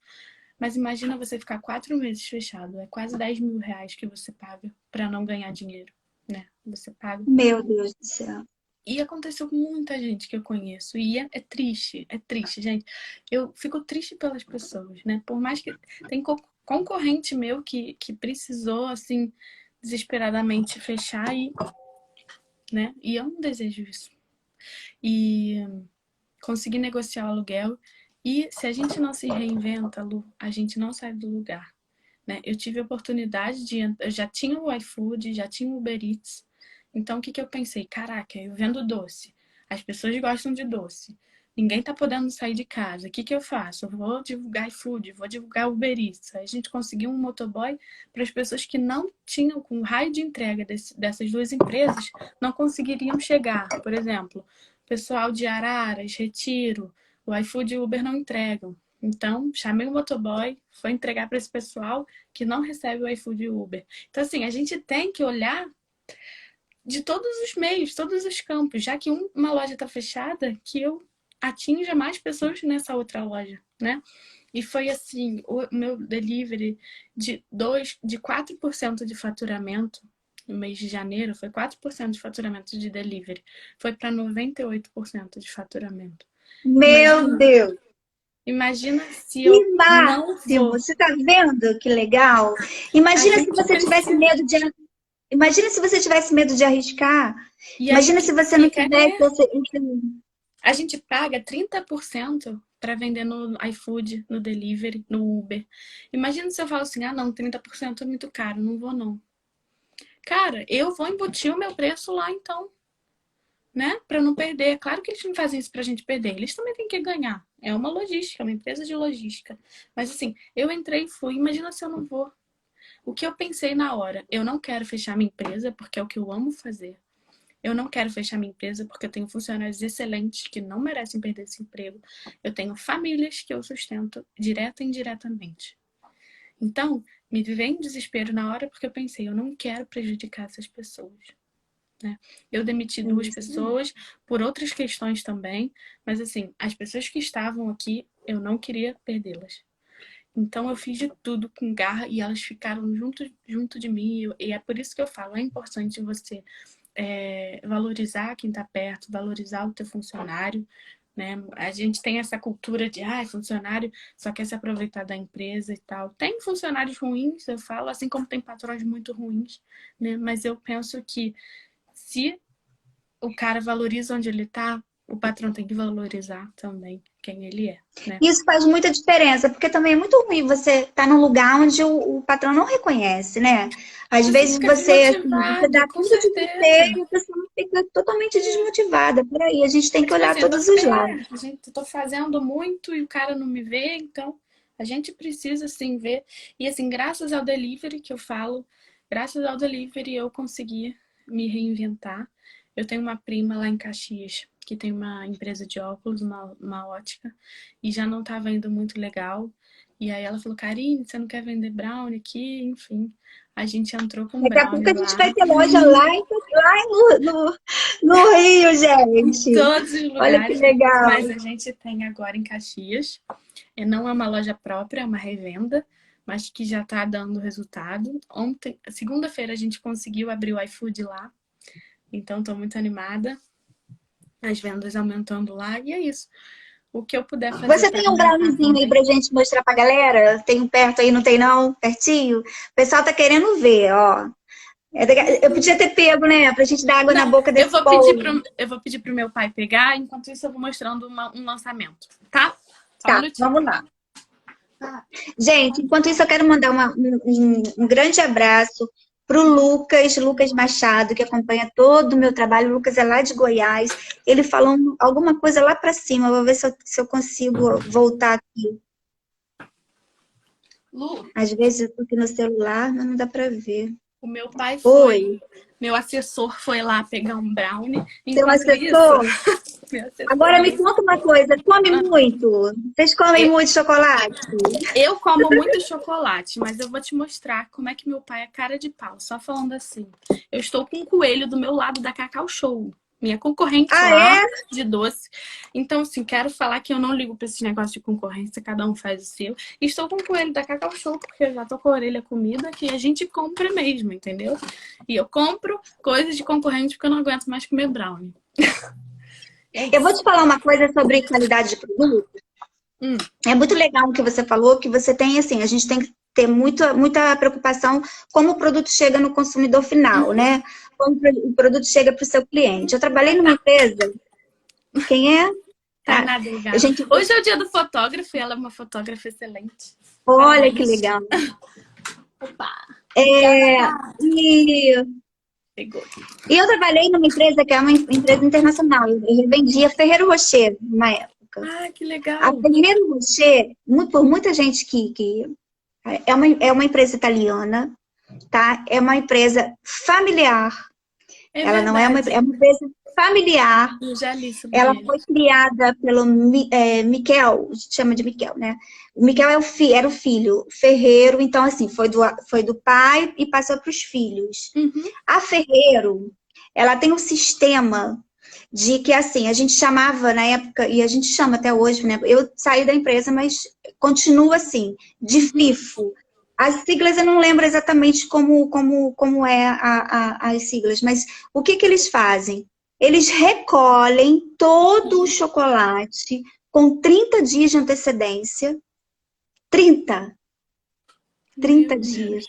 mas imagina você ficar 4 meses fechado, é quase 10 mil reais que você paga para não ganhar dinheiro, né? Você paga. Meu Deus do céu. E aconteceu com muita gente que eu conheço. E triste, gente. Eu fico triste pelas pessoas, né? Por mais que tem concorrente meu que precisou, assim, desesperadamente fechar e, né? E eu não desejo isso. E conseguir negociar o aluguel. E se a gente não se reinventa, Lu, a gente não sai do lugar. Né? Eu tive a oportunidade de... Eu já tinha o iFood, já tinha o Uber Eats. Então, o que eu pensei? Caraca, eu vendo doce. As pessoas gostam de doce. Ninguém tá podendo sair de casa. O que eu faço? Eu vou divulgar iFood, vou divulgar Uber Eats. Aí a gente conseguiu um motoboy para as pessoas que não tinham, com o raio de entrega dessas duas empresas, não conseguiriam chegar. Por exemplo, pessoal de Araras, Retiro, o iFood e o Uber não entregam. Então, chamei o motoboy, foi entregar para esse pessoal que não recebe o iFood e o Uber. Então, assim, a gente tem que olhar de todos os meios, todos os campos, já que uma loja está fechada, que eu atinja mais pessoas nessa outra loja, né? E foi assim, o meu delivery de 4% de faturamento no mês de janeiro, foi 4% de faturamento de delivery, foi para 98% de faturamento. Meu Deus! Imagina se eu Que não máximo! vou. Você tá vendo que legal? A Imagina se gente você tivesse precisa. medo de Imagina se você tivesse medo de arriscar. E aí o Imagina que se você não fica tivesse é a gente paga 30% para vender no iFood, no delivery, no Uber. Imagina se eu falo assim: ah, não, 30% é muito caro, não vou não. Cara, eu vou embutir o meu preço lá então, né? Para não perder. Claro que eles não fazem isso pra gente perder, eles também têm que ganhar. É uma logística, uma empresa de logística. Mas assim, eu entrei e fui, imagina se eu não vou. O que eu pensei na hora? Eu não quero fechar minha empresa porque é o que eu amo fazer. Eu não quero fechar minha empresa porque eu tenho funcionários excelentes que não merecem perder esse emprego. Eu tenho famílias que eu sustento direta e indiretamente. Então, me veio um desespero na hora porque eu pensei, eu não quero prejudicar essas pessoas. Né? Eu demiti duas pessoas por outras questões também, mas assim, as pessoas que estavam aqui, eu não queria perdê-las. Então eu fiz de tudo com garra e elas ficaram junto de mim. E é por isso que eu falo, é importante você valorizar quem está perto, valorizar o teu funcionário, né? A gente tem essa cultura de, funcionário só quer se aproveitar da empresa e tal. Tem funcionários ruins, eu falo, assim como tem patrões muito ruins, né? Mas eu penso que se o cara valoriza onde ele está, o patrão tem que valorizar também quem ele é, né? Isso faz muita diferença, porque também é muito ruim você estar num lugar onde o patrão não reconhece, né? Às Você vezes fica você, assim, você dá desmotivado, com tudo de você certeza. e a pessoa fica totalmente desmotivada. Por aí, a gente tem É que tipo olhar assim, todos os lados. a gente tô fazendo muito e o cara não me vê, então a gente precisa assim ver. E assim, graças ao delivery que eu falo, graças ao delivery eu consegui me reinventar. Eu tenho uma prima lá em Caxias que tem uma empresa de óculos, uma ótica, e já não estava indo muito legal. E aí ela falou, Karine, você não quer vender brownie aqui? Enfim, a gente entrou com Daqui a pouco brownie a gente vai lá. ter loja no Rio, Em gente. todos os Olha que lugares, legal. mas a gente tem agora em Caxias. E não é uma loja própria, é uma revenda, mas que já está dando resultado. Ontem, segunda-feira, a gente conseguiu abrir o iFood lá, então estou muito animada. As vendas aumentando lá, e é isso. O que eu puder fazer Você para tem um aumentar browniezinho aí também. pra gente mostrar pra galera? Tem um perto aí, não tem não? Pertinho? O pessoal tá querendo ver, ó. Eu podia ter pego, né? Pra gente dar água na Não, boca desse povo. eu vou pedir pro meu pai pegar, enquanto isso eu vou mostrando um lançamento, tá? Só um Tá, minutinho. vamos lá. Gente, enquanto isso, eu quero mandar um grande abraço para o Lucas Machado, que acompanha todo o meu trabalho. O Lucas é lá de Goiás. Ele falou alguma coisa lá para cima. Eu vou ver se eu consigo voltar aqui. Lu, Às vezes eu tô aqui no celular, mas não dá para ver. o meu pai Oi, meu assessor foi lá pegar um brownie. seu Enquanto isso, assessor. meu assessor Agora é me muito... conta uma coisa. Come muito? Vocês comem muito chocolate? Eu como muito chocolate, mas eu vou te mostrar como é que meu pai é cara de pau. Só falando assim, eu estou com um coelho do meu lado da Cacau Show. Minha concorrente Ah, lá é? de doce. Então, assim, quero falar que eu não ligo pra esse negócio de concorrência, cada um faz o seu. E estou com o coelho da Cacau Show, porque eu já tô com a orelha comida, que a gente compra mesmo, entendeu? E eu compro coisas de concorrente porque eu não aguento mais comer brownie. É Eu vou isso. te falar uma coisa sobre qualidade de produto. Hum, É muito legal o que você falou, que você tem, assim, a gente tem que ter muita preocupação como o produto chega no consumidor final, né? Como o produto chega para o seu cliente. Eu trabalhei numa empresa, quem é? Tainá Delgado. Gente... Hoje é o dia do fotógrafo e ela é uma fotógrafa excelente. Olha Parabéns. que legal. Opa! E eu trabalhei numa empresa que é uma empresa internacional. Eu vendia Ferrero Rocher na época. Ah, que legal. A Ferrero Rocher, por muita gente que é uma empresa italiana, tá? É uma empresa familiar. Ela não é uma empresa familiar. Eu já li sobre ela ele. foi criada pelo Miquel, a gente chama de Miquel, né? O Miquel era o filho, Ferrero, então assim, foi do pai e passou para os filhos. A Ferrero, ela tem um sistema de que assim, a gente chamava na época, e a gente chama até hoje, né? Eu saí da empresa, mas continua assim, de FIFO. As siglas eu não lembro exatamente como é as siglas, mas o que eles fazem? Eles recolhem todo o chocolate com 30 dias de antecedência. 30 dias.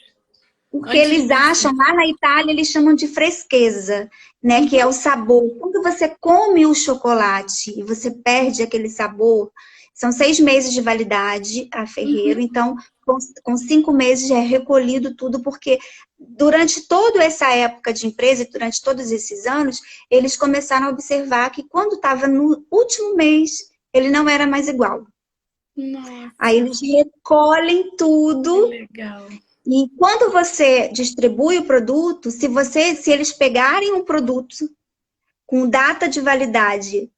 Porque eles acham, lá na Itália, eles chamam de fresqueza, né? Que é o sabor. Quando você come o chocolate e você perde aquele sabor, são 6 meses de validade a Ferrero, então com 5 meses já é recolhido tudo, porque durante toda essa época de empresa, durante todos esses anos, eles começaram a observar que quando estava no último mês, ele não era mais igual. Nossa. Aí eles recolhem tudo. Que legal. E quando você distribui o produto, se eles pegarem um produto com data de validade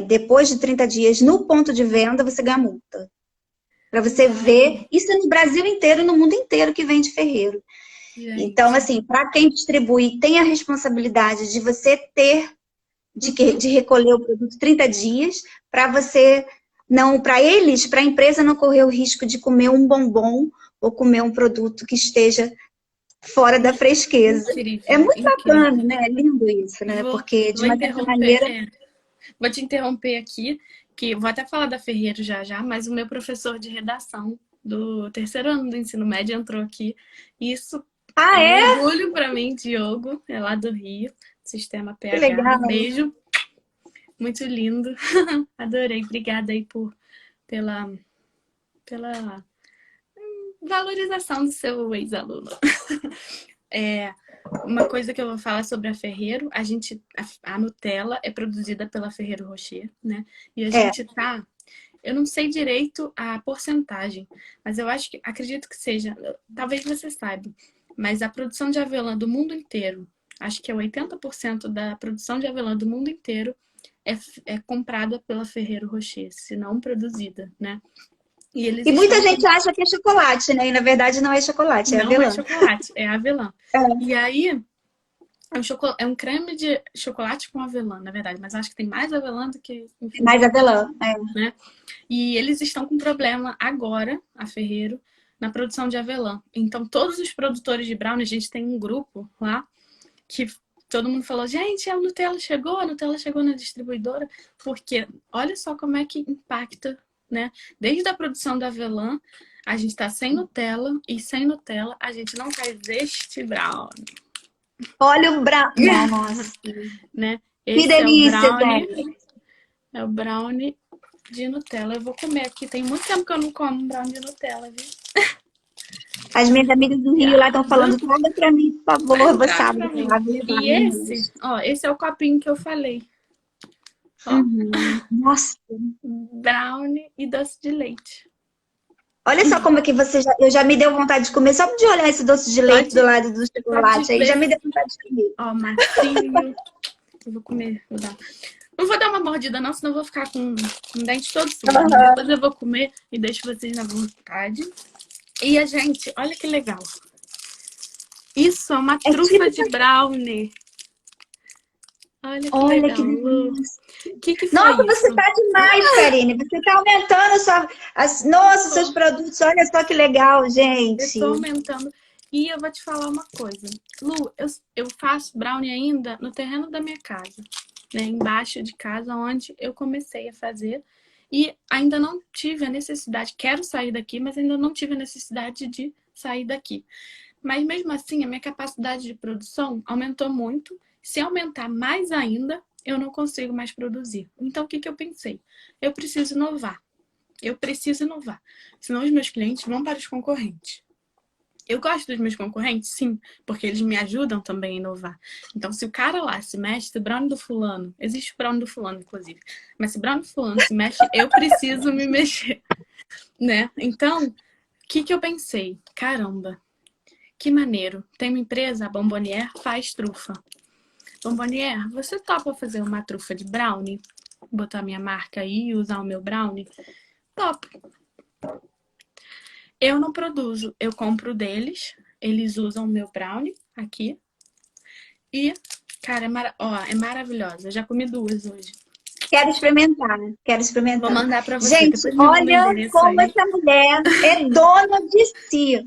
depois de 30 dias no ponto de venda, você ganha multa. Para você ver, isso é no Brasil inteiro, no mundo inteiro que vende Ferrero. Gente. Então, assim, para quem distribui, tem a responsabilidade de você de recolher o produto 30 dias, para você não, para a empresa não correr o risco de comer um bombom ou comer um produto que esteja fora da fresqueza. Incrível, é muito bacana, né? É lindo isso, né? Porque de uma certa maneira... Vou te interromper aqui, que vou até falar da Ferrero já, mas o meu professor de redação do 3º ano do ensino médio entrou aqui. Isso é um orgulho para mim, Diogo, é lá do Rio, Sistema PH. Legal. Beijo. Muito lindo. Adorei. Obrigada aí pela valorização do seu ex-aluno. Uma coisa que eu vou falar sobre a Ferrero, a Nutella é produzida pela Ferrero Rocher, né? E a gente eu não sei direito a porcentagem, mas acredito que seja, talvez você saiba, mas a produção de avelã do mundo inteiro, acho que é 80% da produção de avelã do mundo inteiro é comprada pela Ferrero Rocher, se não produzida, né? E muita gente acha que é chocolate, né? E na verdade não é chocolate, é avelã. Não é chocolate, é avelã. E aí, é um creme de chocolate com avelã, na verdade. Mas acho que tem mais avelã do que... Enfim, mais avelã, né? E eles estão com problema agora, a Ferrero, na produção de avelã. Então, todos os produtores de brownie, a gente tem um grupo lá, que todo mundo falou, gente, a Nutella chegou na distribuidora. Porque olha só como é que impacta, né? Desde a produção da avelã, a gente tá sem Nutella, e sem Nutella a gente não faz este brownie. Olha o brownie. Nossa. Né? Esse que delícia, é o brownie de Nutella. Eu vou comer aqui. Tem muito tempo que eu não como brownie de Nutella, viu? As minhas amigas do Rio lá estão falando, traga pra mim, por favor, eu vou sábado. E esse é o copinho que eu falei. Nossa. Brownie e doce de leite. Olha só como é que eu já me deu vontade de comer, só de olhar esse doce de leite do lado do chocolate. Aí já me deu vontade de comer. Macinho. Eu vou comer, Não vou dar uma mordida não, senão eu vou ficar com o dente todo sujo. Depois eu vou comer e deixo vocês na vontade. E a gente, olha que legal. Isso é uma trufa de brownie. Olha que legal. Que delícia. Que Nossa, isso? você tá demais, Karine. Você tá aumentando seus produtos. Olha só que legal, gente. Eu tô aumentando. E eu vou te falar uma coisa. Lu, eu faço brownie ainda no terreno da minha casa. Né? Embaixo de casa, onde eu comecei a fazer. E ainda não tive a necessidade, quero sair daqui, mas ainda não tive a necessidade de sair daqui. Mas mesmo assim, a minha capacidade de produção aumentou muito. Se aumentar mais ainda, eu não consigo mais produzir. Então, o que eu pensei? Eu preciso inovar. Eu preciso inovar. Senão os meus clientes vão para os concorrentes. Eu gosto dos meus concorrentes, sim, porque eles me ajudam também a inovar. Então, se o cara lá se mexe, se o brownie do fulano, existe o brownie do fulano, inclusive, mas se o brownie do fulano se mexe, eu preciso me mexer, né? Então, o que eu pensei? Caramba, que maneiro. Tem uma empresa, a Bombonier, faz trufa. Bombonier, você topa fazer uma trufa de brownie? Botar minha marca aí e usar o meu brownie? Top. Eu não produzo, eu compro deles. Eles usam o meu brownie aqui. E, cara, é maravilhosa. Eu já comi 2 hoje. Quero experimentar, quero Vou experimentar. mandar pra você. Gente, Depois me manda o olha endereço como aí. essa mulher é dona de si.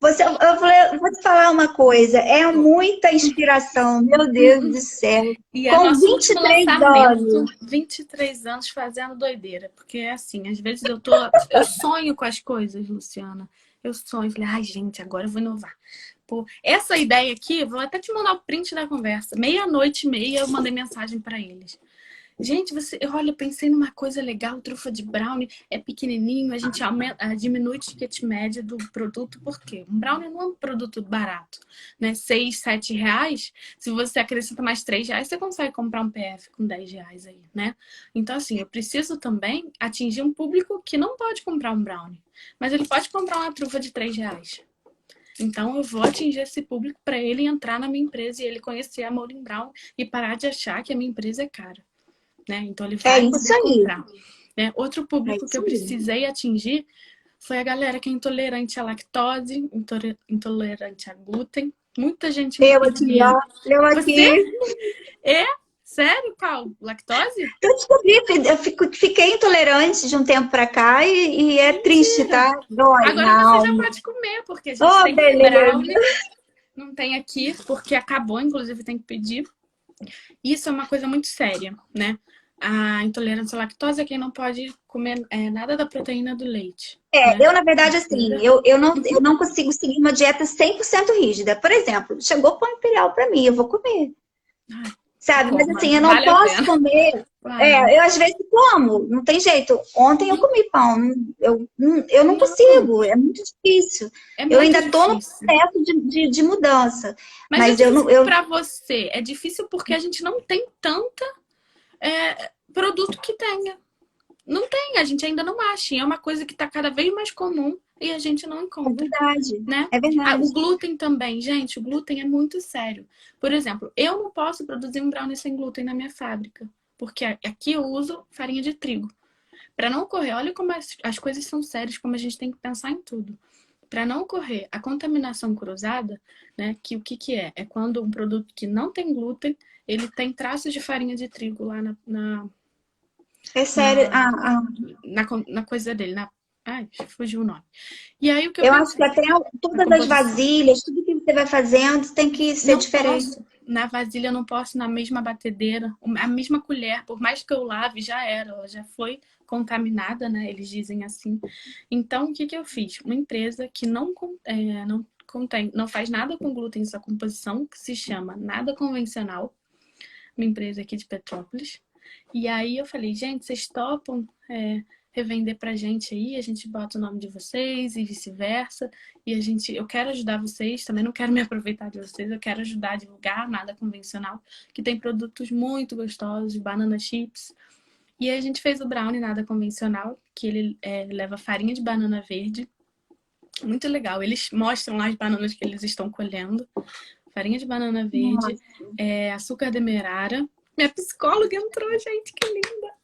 Eu vou te falar uma coisa, é muita inspiração, meu Deus do céu. E é Com nosso vinte e último três lançamento, anos. 23 anos fazendo doideira. Porque é assim, às vezes eu sonho com as coisas, Luciana. Eu sonho, falei, ai, gente, agora eu vou inovar. Pô, essa ideia aqui, vou até te mandar o print da conversa. 00:30 eu mandei mensagem para eles. Gente, olha, eu pensei numa coisa legal, trufa de brownie é pequenininho, a gente diminui o ticket médio do produto, por quê? Um brownie não é um produto barato, né? 6, 7 reais, se você acrescenta mais 3 reais, você consegue comprar um PF com 10 reais aí, né? Então, assim, eu preciso também atingir um público que não pode comprar um brownie, mas ele pode comprar uma trufa de 3 reais. Então, eu vou atingir esse público para ele entrar na minha empresa e ele conhecer a Molin Brown e parar de achar que a minha empresa é cara. Né? Então ele É vai isso poder aí, comprar. Né? Outro é público que isso eu aí. precisei atingir foi a galera que é intolerante à lactose, intolerante a glúten. Muita gente me Eu aqui, pedia. ó, eu Você aqui. é? Sério, qual? Lactose? Eu descobri, fiquei intolerante de um tempo pra cá e é triste, Mentira! tá? Dói Agora na você já alma. pode comer, porque a gente Oh, tem beleza. brownie, não tem aqui, porque acabou, inclusive tem que pedir. Isso é uma coisa muito séria, né? A intolerância à lactose é quem não pode comer nada da proteína do leite, né? Eu, na verdade, assim, Precisa. eu não consigo seguir uma dieta 100% rígida. Por exemplo, chegou pão imperial pra mim, eu vou comer, Ai, sabe? Mas coma, assim, eu não vale a posso pena. comer. Vale. Eu às vezes como, não tem jeito. Ontem eu Sim, comi pão, eu não não, consigo, é muito difícil. é Eu muito ainda estou no difícil. processo de mudança, Mas é mas eu difícil não, eu, para você. É difícil porque a gente não tem tanta produto que tenha. Não tem, a gente ainda não acha. E é uma coisa que está cada vez mais comum e a gente não é encontra. verdade, Né? é verdade. O glúten também, gente, o glúten é muito sério. Por exemplo, eu não posso produzir um brownie sem glúten na minha fábrica, porque aqui eu uso farinha de trigo. Para não ocorrer, olha como as coisas são sérias, como a gente tem que pensar em tudo. Para não ocorrer a contaminação cruzada, né, que o que é? É quando um produto que não tem glúten, ele tem traços de farinha de trigo lá É sério. na, na coisa dele, ai, fugiu o nome. E aí o que eu Eu acho que pensei? até Na todas as composição. vasilhas, tudo que você vai fazendo tem que ser Não diferente. posso. Na vasilha eu não posso, na mesma batedeira, a mesma colher, por mais que eu lave, já era, ela já foi contaminada, né? Eles dizem assim. Então, o que eu fiz? Uma empresa que não contém, não faz nada com glúten em sua composição, que se chama Nada Convencional, uma empresa aqui de Petrópolis. E aí eu falei, gente, vocês topam revender pra gente aí? A gente bota o nome de vocês e vice-versa. E eu quero ajudar vocês, também não quero me aproveitar de vocês, eu quero ajudar a divulgar Nada Convencional, que tem produtos muito gostosos, banana chips. E aí a gente fez o brownie Nada Convencional, que ele leva farinha de banana verde. Muito legal. Eles mostram lá as bananas que eles estão colhendo. Farinha de banana verde, Nossa. açúcar demerara. Minha psicóloga entrou, gente, que linda.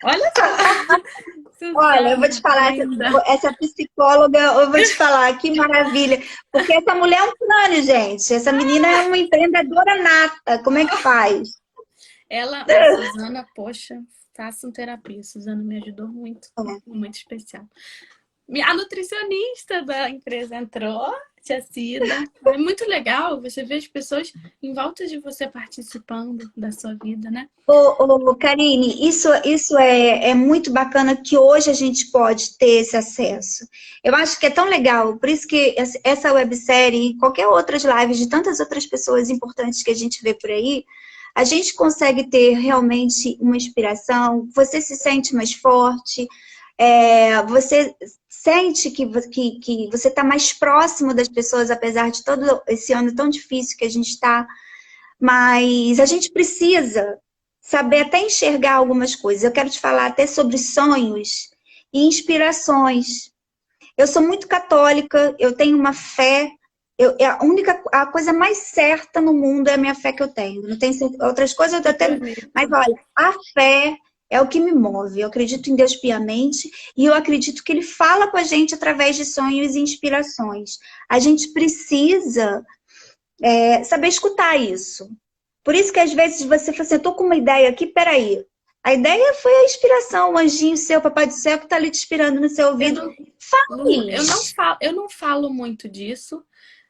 Olha só. Olha, eu vou Suzana, te falar, linda. essa psicóloga, eu vou te falar, que maravilha. Porque essa mulher é um crânio, gente. Essa menina é uma empreendedora nata. Como é que faz? A Suzana, poxa, façam terapia. Suzana me ajudou muito, muito especial. A nutricionista da empresa entrou. Tia Cida. É muito legal você ver as pessoas em volta de você participando da sua vida, né? Karine, isso é muito bacana que hoje a gente pode ter esse acesso. Eu acho que é tão legal, por isso que essa websérie e qualquer outras lives de tantas outras pessoas importantes que a gente vê por aí, a gente consegue ter realmente uma inspiração, você se sente mais forte, você sente que você está mais próximo das pessoas, apesar de todo esse ano tão difícil que a gente está. Mas a gente precisa saber até enxergar algumas coisas. Eu quero te falar até sobre sonhos e inspirações. Eu sou muito católica, eu tenho uma fé. A coisa mais certa no mundo é a minha fé que eu tenho. Não tem outras coisas, eu até. Mas olha, a fé é o que me move. Eu acredito em Deus piamente e eu acredito que Ele fala com a gente através de sonhos e inspirações. A gente precisa saber escutar isso. Por isso que às vezes você fala assim, eu tô com uma ideia aqui, peraí. A ideia foi a inspiração, o anjinho seu, o papai do céu, que tá ali te inspirando no seu ouvido. Faz! Eu não falo muito disso,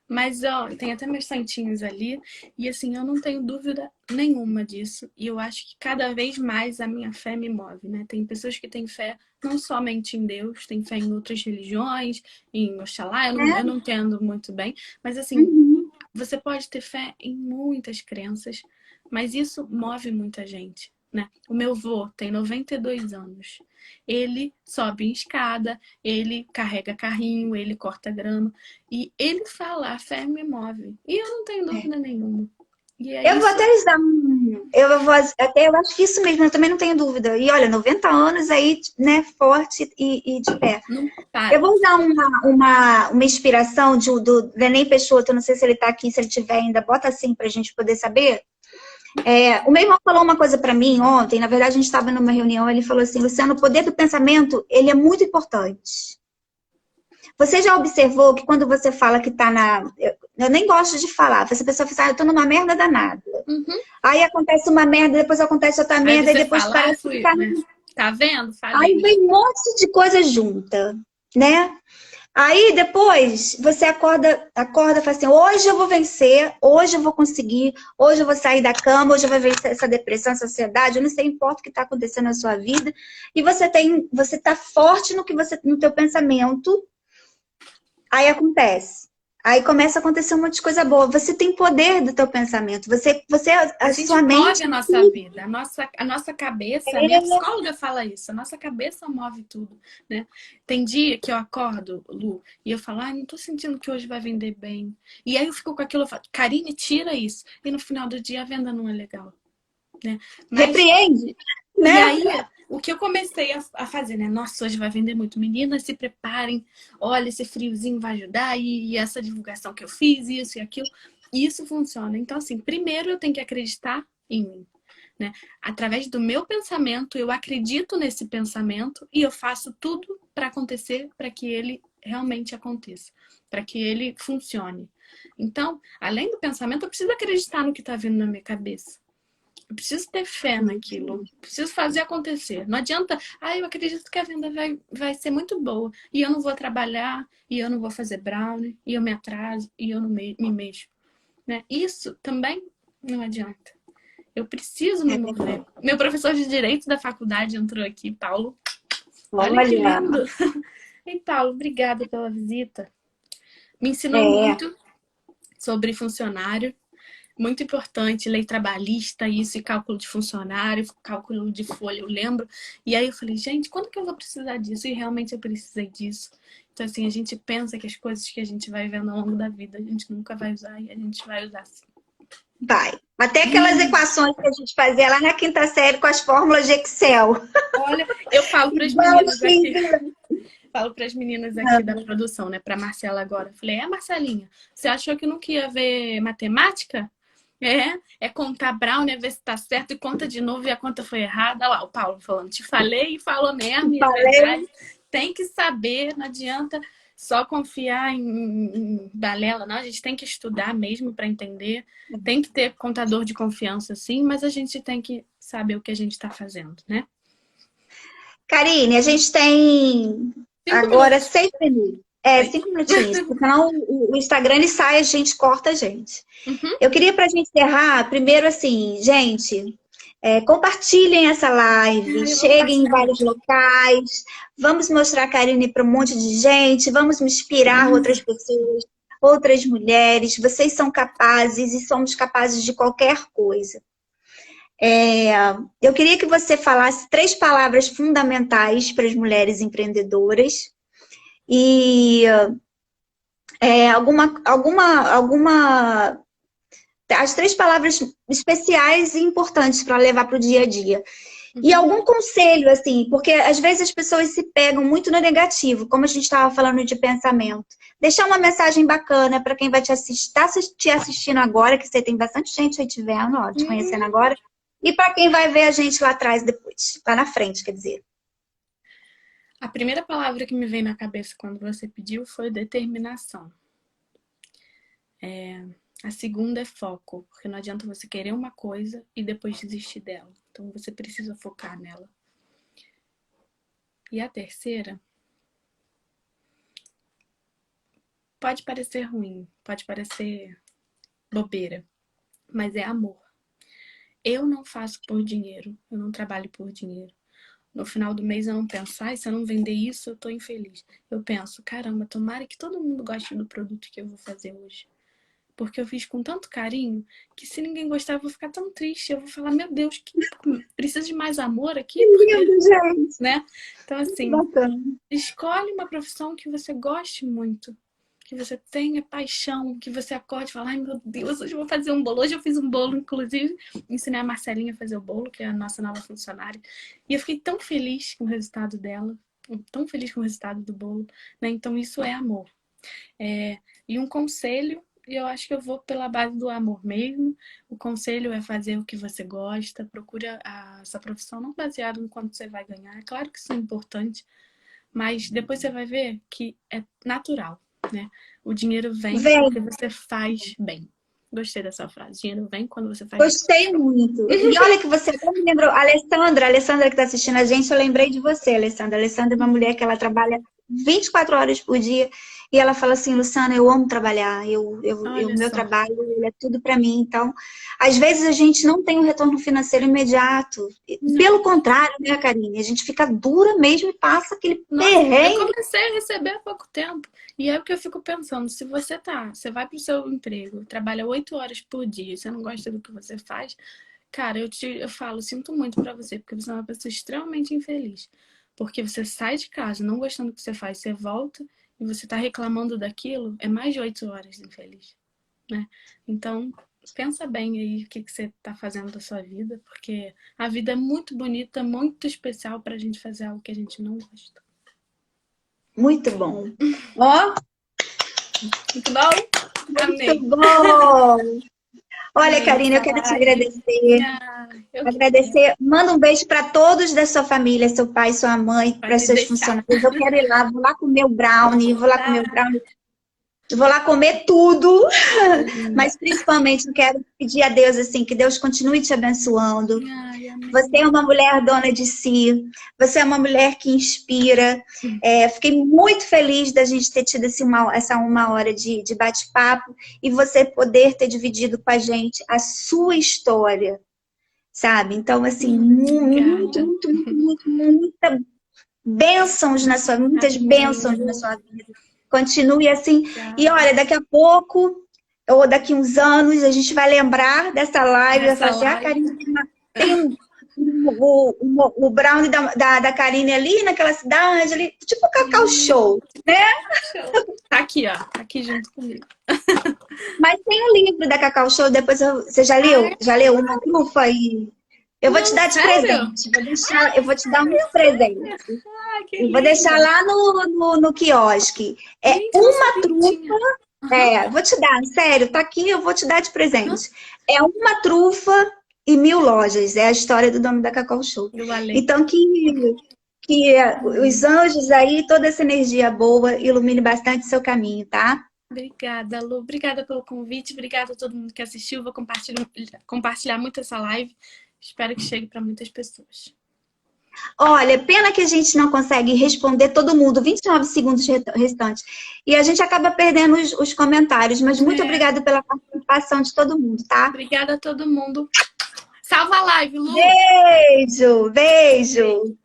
mas ó, tem até meus santinhos ali. E assim, eu não tenho dúvida nenhuma disso. E eu acho que cada vez mais a minha fé me move, né? Tem pessoas que têm fé não somente em Deus, têm fé em outras religiões, em Oxalá, eu não entendo muito bem. Mas assim, Uhum. você pode ter fé em muitas crenças, mas isso move muita gente, né? O meu avô tem 92 anos. Ele sobe em escada, ele carrega carrinho, ele corta grama. E ele fala, a fé me move. E eu não tenho dúvida nenhuma. E é Eu vou isso. até lhes dar um. Eu acho que isso mesmo, eu também não tenho dúvida. E olha, 90 anos aí, né, forte e de pé. Não Eu para. vou usar uma inspiração do Neném Peixoto, não sei se ele está aqui, se ele estiver ainda, bota assim para a gente poder saber. O meu irmão falou uma coisa para mim ontem, na verdade a gente estava numa reunião, ele falou assim, Luciano, o poder do pensamento, ele é muito importante. Você já observou que quando você fala que está na... Eu nem gosto de falar, essa pessoa fala assim, eu tô numa merda danada. Uhum. Aí acontece uma merda, depois acontece outra Aí merda, e você depois fala, parece que fui, tá... né? Tá vendo? Aí Falei. vem um monte de coisa junta, né? Aí depois você acorda e fala assim, hoje eu vou vencer, hoje eu vou conseguir, hoje eu vou sair da cama, hoje eu vou vencer essa depressão, essa ansiedade, eu não sei, importa o que está acontecendo na sua vida. E você tá forte no teu pensamento, aí acontece. Aí começa a acontecer um monte de coisa boa. Você tem poder do teu pensamento. A A gente sua move mente. a nossa vida, a nossa cabeça, a minha psicóloga fala isso, a nossa cabeça move tudo, né? Tem dia que eu acordo, Lu, e eu falo, não tô sentindo que hoje vai vender bem. E aí eu fico com aquilo, eu falo, Karine, tira isso. E no final do dia a venda não é legal, né? Mas, Repreende, e né? aí, o que eu comecei a fazer, né? Nossa, hoje vai vender muito. Meninas, se preparem. Olha, esse friozinho vai ajudar. E essa divulgação que eu fiz, isso e aquilo. E isso funciona. Então, assim, primeiro eu tenho que acreditar em mim, né? Através do meu pensamento, eu acredito nesse pensamento e eu faço tudo para acontecer, para que ele realmente aconteça, para que ele funcione. Então, além do pensamento, eu preciso acreditar no que está vindo na minha cabeça. Eu preciso ter fé naquilo. Preciso fazer acontecer. Não adianta, eu acredito que a venda vai ser muito boa. E eu não vou trabalhar, e eu não vou fazer brownie, e eu me atraso, e eu não me mexo. Né? Isso também não adianta. Eu preciso me mover. Meu professor de Direito da faculdade entrou aqui, Paulo. Olha que Olha. lindo. Ei, Paulo, obrigada pela visita. Me ensinou muito sobre funcionário. Muito importante, lei trabalhista, isso, e cálculo de funcionário, cálculo de folha, eu lembro. E aí eu falei, gente, quando que eu vou precisar disso? E realmente eu precisei disso. Então, assim, a gente pensa que as coisas que a gente vai vendo ao longo da vida, a gente nunca vai usar e a gente vai usar sim. Vai. Até aquelas equações que a gente fazia lá na quinta série com as fórmulas de Excel. Olha, eu falo para as meninas aqui. Falo para as meninas aqui da produção, né? Para Marcela agora. Falei, Marcelinha, você achou que nunca ia ver matemática? É contar brownie, ver se tá certo e conta de novo e a conta foi errada. Olha lá, o Paulo falando, te falei e falou mesmo, e é verdade. Tem que saber, não adianta só confiar em balela, não. A gente tem que estudar mesmo para entender. Tem que ter contador de confiança, sim, mas a gente tem que saber o que a gente está fazendo, né? Karine, a gente tem 5 agora minutos. 6 minutos. É, 5 minutinhos, porque senão o Instagram ele sai, a gente corta a gente. Uhum. Eu queria pra gente encerrar, primeiro assim, gente, compartilhem essa live, Ai, eu vou cheguem em compartilhar vários muito. locais, vamos mostrar a Karine para um monte de gente, vamos inspirar outras pessoas, outras mulheres. Vocês são capazes e somos capazes de qualquer coisa. Eu queria que você falasse 3 palavras fundamentais para as mulheres empreendedoras e alguma as 3 palavras especiais e importantes para levar para o dia a dia. E Uhum. algum conselho, assim, porque às vezes as pessoas se pegam muito no negativo, como a gente estava falando de pensamento. Deixar uma mensagem bacana para quem vai te assistir, tá te assistindo agora, que você tem bastante gente aí te vendo, ó, te conhecendo agora, e para quem vai ver a gente lá atrás depois, lá na frente, quer dizer. A primeira palavra que me veio na cabeça quando você pediu foi determinação. A segunda é foco, porque não adianta você querer uma coisa e depois desistir dela. Então você precisa focar nela. E a terceira pode parecer ruim, pode parecer bobeira, mas é amor. Eu não faço por dinheiro, eu não trabalho por dinheiro. No final do mês eu não penso, se eu não vender isso, eu tô infeliz. Eu penso, caramba, tomara que todo mundo goste do produto que eu vou fazer hoje. Porque eu fiz com tanto carinho que se ninguém gostar, eu vou ficar tão triste. Eu vou falar, meu Deus, que precisa de mais amor aqui, porque, Lindo, gente. né? Então, Muito assim, bacana. escolhe uma profissão que você goste muito, que você tenha paixão, que você acorde e fala, ai meu Deus, hoje eu vou fazer um bolo. Hoje eu fiz um bolo, inclusive, ensinei a Marcelinha a fazer o bolo, que é a nossa nova funcionária. E eu fiquei tão feliz com o resultado dela, tão feliz com o resultado do bolo, né? Então isso é amor. E um conselho, eu acho que eu vou pela base do amor mesmo. O conselho é fazer o que você gosta, procura essa profissão não baseada no quanto você vai ganhar. É claro que isso é importante, mas depois você vai ver que é natural, né? O dinheiro vem Vem, porque você faz bem. Gostei dessa frase. Dinheiro vem quando você faz bem. gostei muito. E olha que você até me lembrou, a Alessandra que está assistindo a gente, eu lembrei de você, Alessandra. A Alessandra é uma mulher que ela trabalha 24 horas por dia e ela fala assim, Luciana, eu amo trabalhar, Olha meu só. trabalho ele é tudo para mim. Então, às vezes a gente não tem um retorno financeiro imediato. Não. Pelo contrário, né, Karine? A gente fica dura mesmo e passa aquele Nossa, eu perrengue. comecei a receber há pouco tempo. E é o que eu fico pensando, se você vai pro seu emprego, trabalha 8 horas por dia, você não gosta do que você faz, cara, eu falo, sinto muito pra você, porque você é uma pessoa extremamente infeliz. Porque você sai de casa não gostando do que você faz, você volta e você tá reclamando daquilo, é mais de 8 horas infeliz, né? Então, pensa bem aí o que você tá fazendo da sua vida, porque a vida é muito bonita, muito especial pra gente fazer algo que a gente não gosta. Muito bom. Ó, Muito bom? muito Amei. bom. Olha, Amei Karine, eu essa quero te live. agradecer. Ah, eu que tenho. Agradecer. Manda um beijo para todos da sua família, seu pai, sua mãe, para Pode seus deixar. funcionários. Eu quero ir lá, vou lá comer o brownie, vou lá comer o Tá, brownie, vou lá comer tudo, linda. mas principalmente eu quero pedir a Deus assim, que Deus continue te abençoando. Ai, Você amém. é uma mulher dona de si, você é uma mulher que inspira. Fiquei muito feliz da gente ter tido essa 1 hora de bate-papo e você poder ter dividido com a gente a sua história, sabe? Então, assim, Obrigada. muitas muitas bênçãos na Amém. sua vida. Continue assim. E Obrigada. olha, daqui a pouco, ou daqui uns anos, a gente vai lembrar dessa live e vai Dessa falar assim, a live. Karine tem o brownie da Karine ali naquela cidade, ali, tipo o Cacau Show. Show. Tá aqui, ó. Tá aqui junto comigo. Mas tem um livro da Cacau Show, você já Ah, leu? é? Já leu Uma Trufa? E eu vou te Não, dar de sério? presente. Eu vou te dar uns presentes. Ah, que E vou deixar linda. lá no quiosque. É Gente, eu não uma sabia que trufa. tinha. Aham. Vou te dar, sério, tá aqui, eu vou te dar de Aham. presente. É uma trufa e 1.000 lojas. É a história do dono da Cacau Show. Eu falei. Então, que os anjos aí, toda essa energia boa, ilumine bastante seu caminho, tá? Obrigada, Lu. Obrigada pelo convite. Obrigada a todo mundo que assistiu. Vou compartilhar muito essa live. Espero que chegue para muitas pessoas. Olha, pena que a gente não consegue responder todo mundo, 29 segundos restantes. E a gente acaba perdendo os comentários, mas muito É. obrigada pela participação de todo mundo, tá? Obrigada a todo mundo. Salva a live, Lu! Beijo, beijo!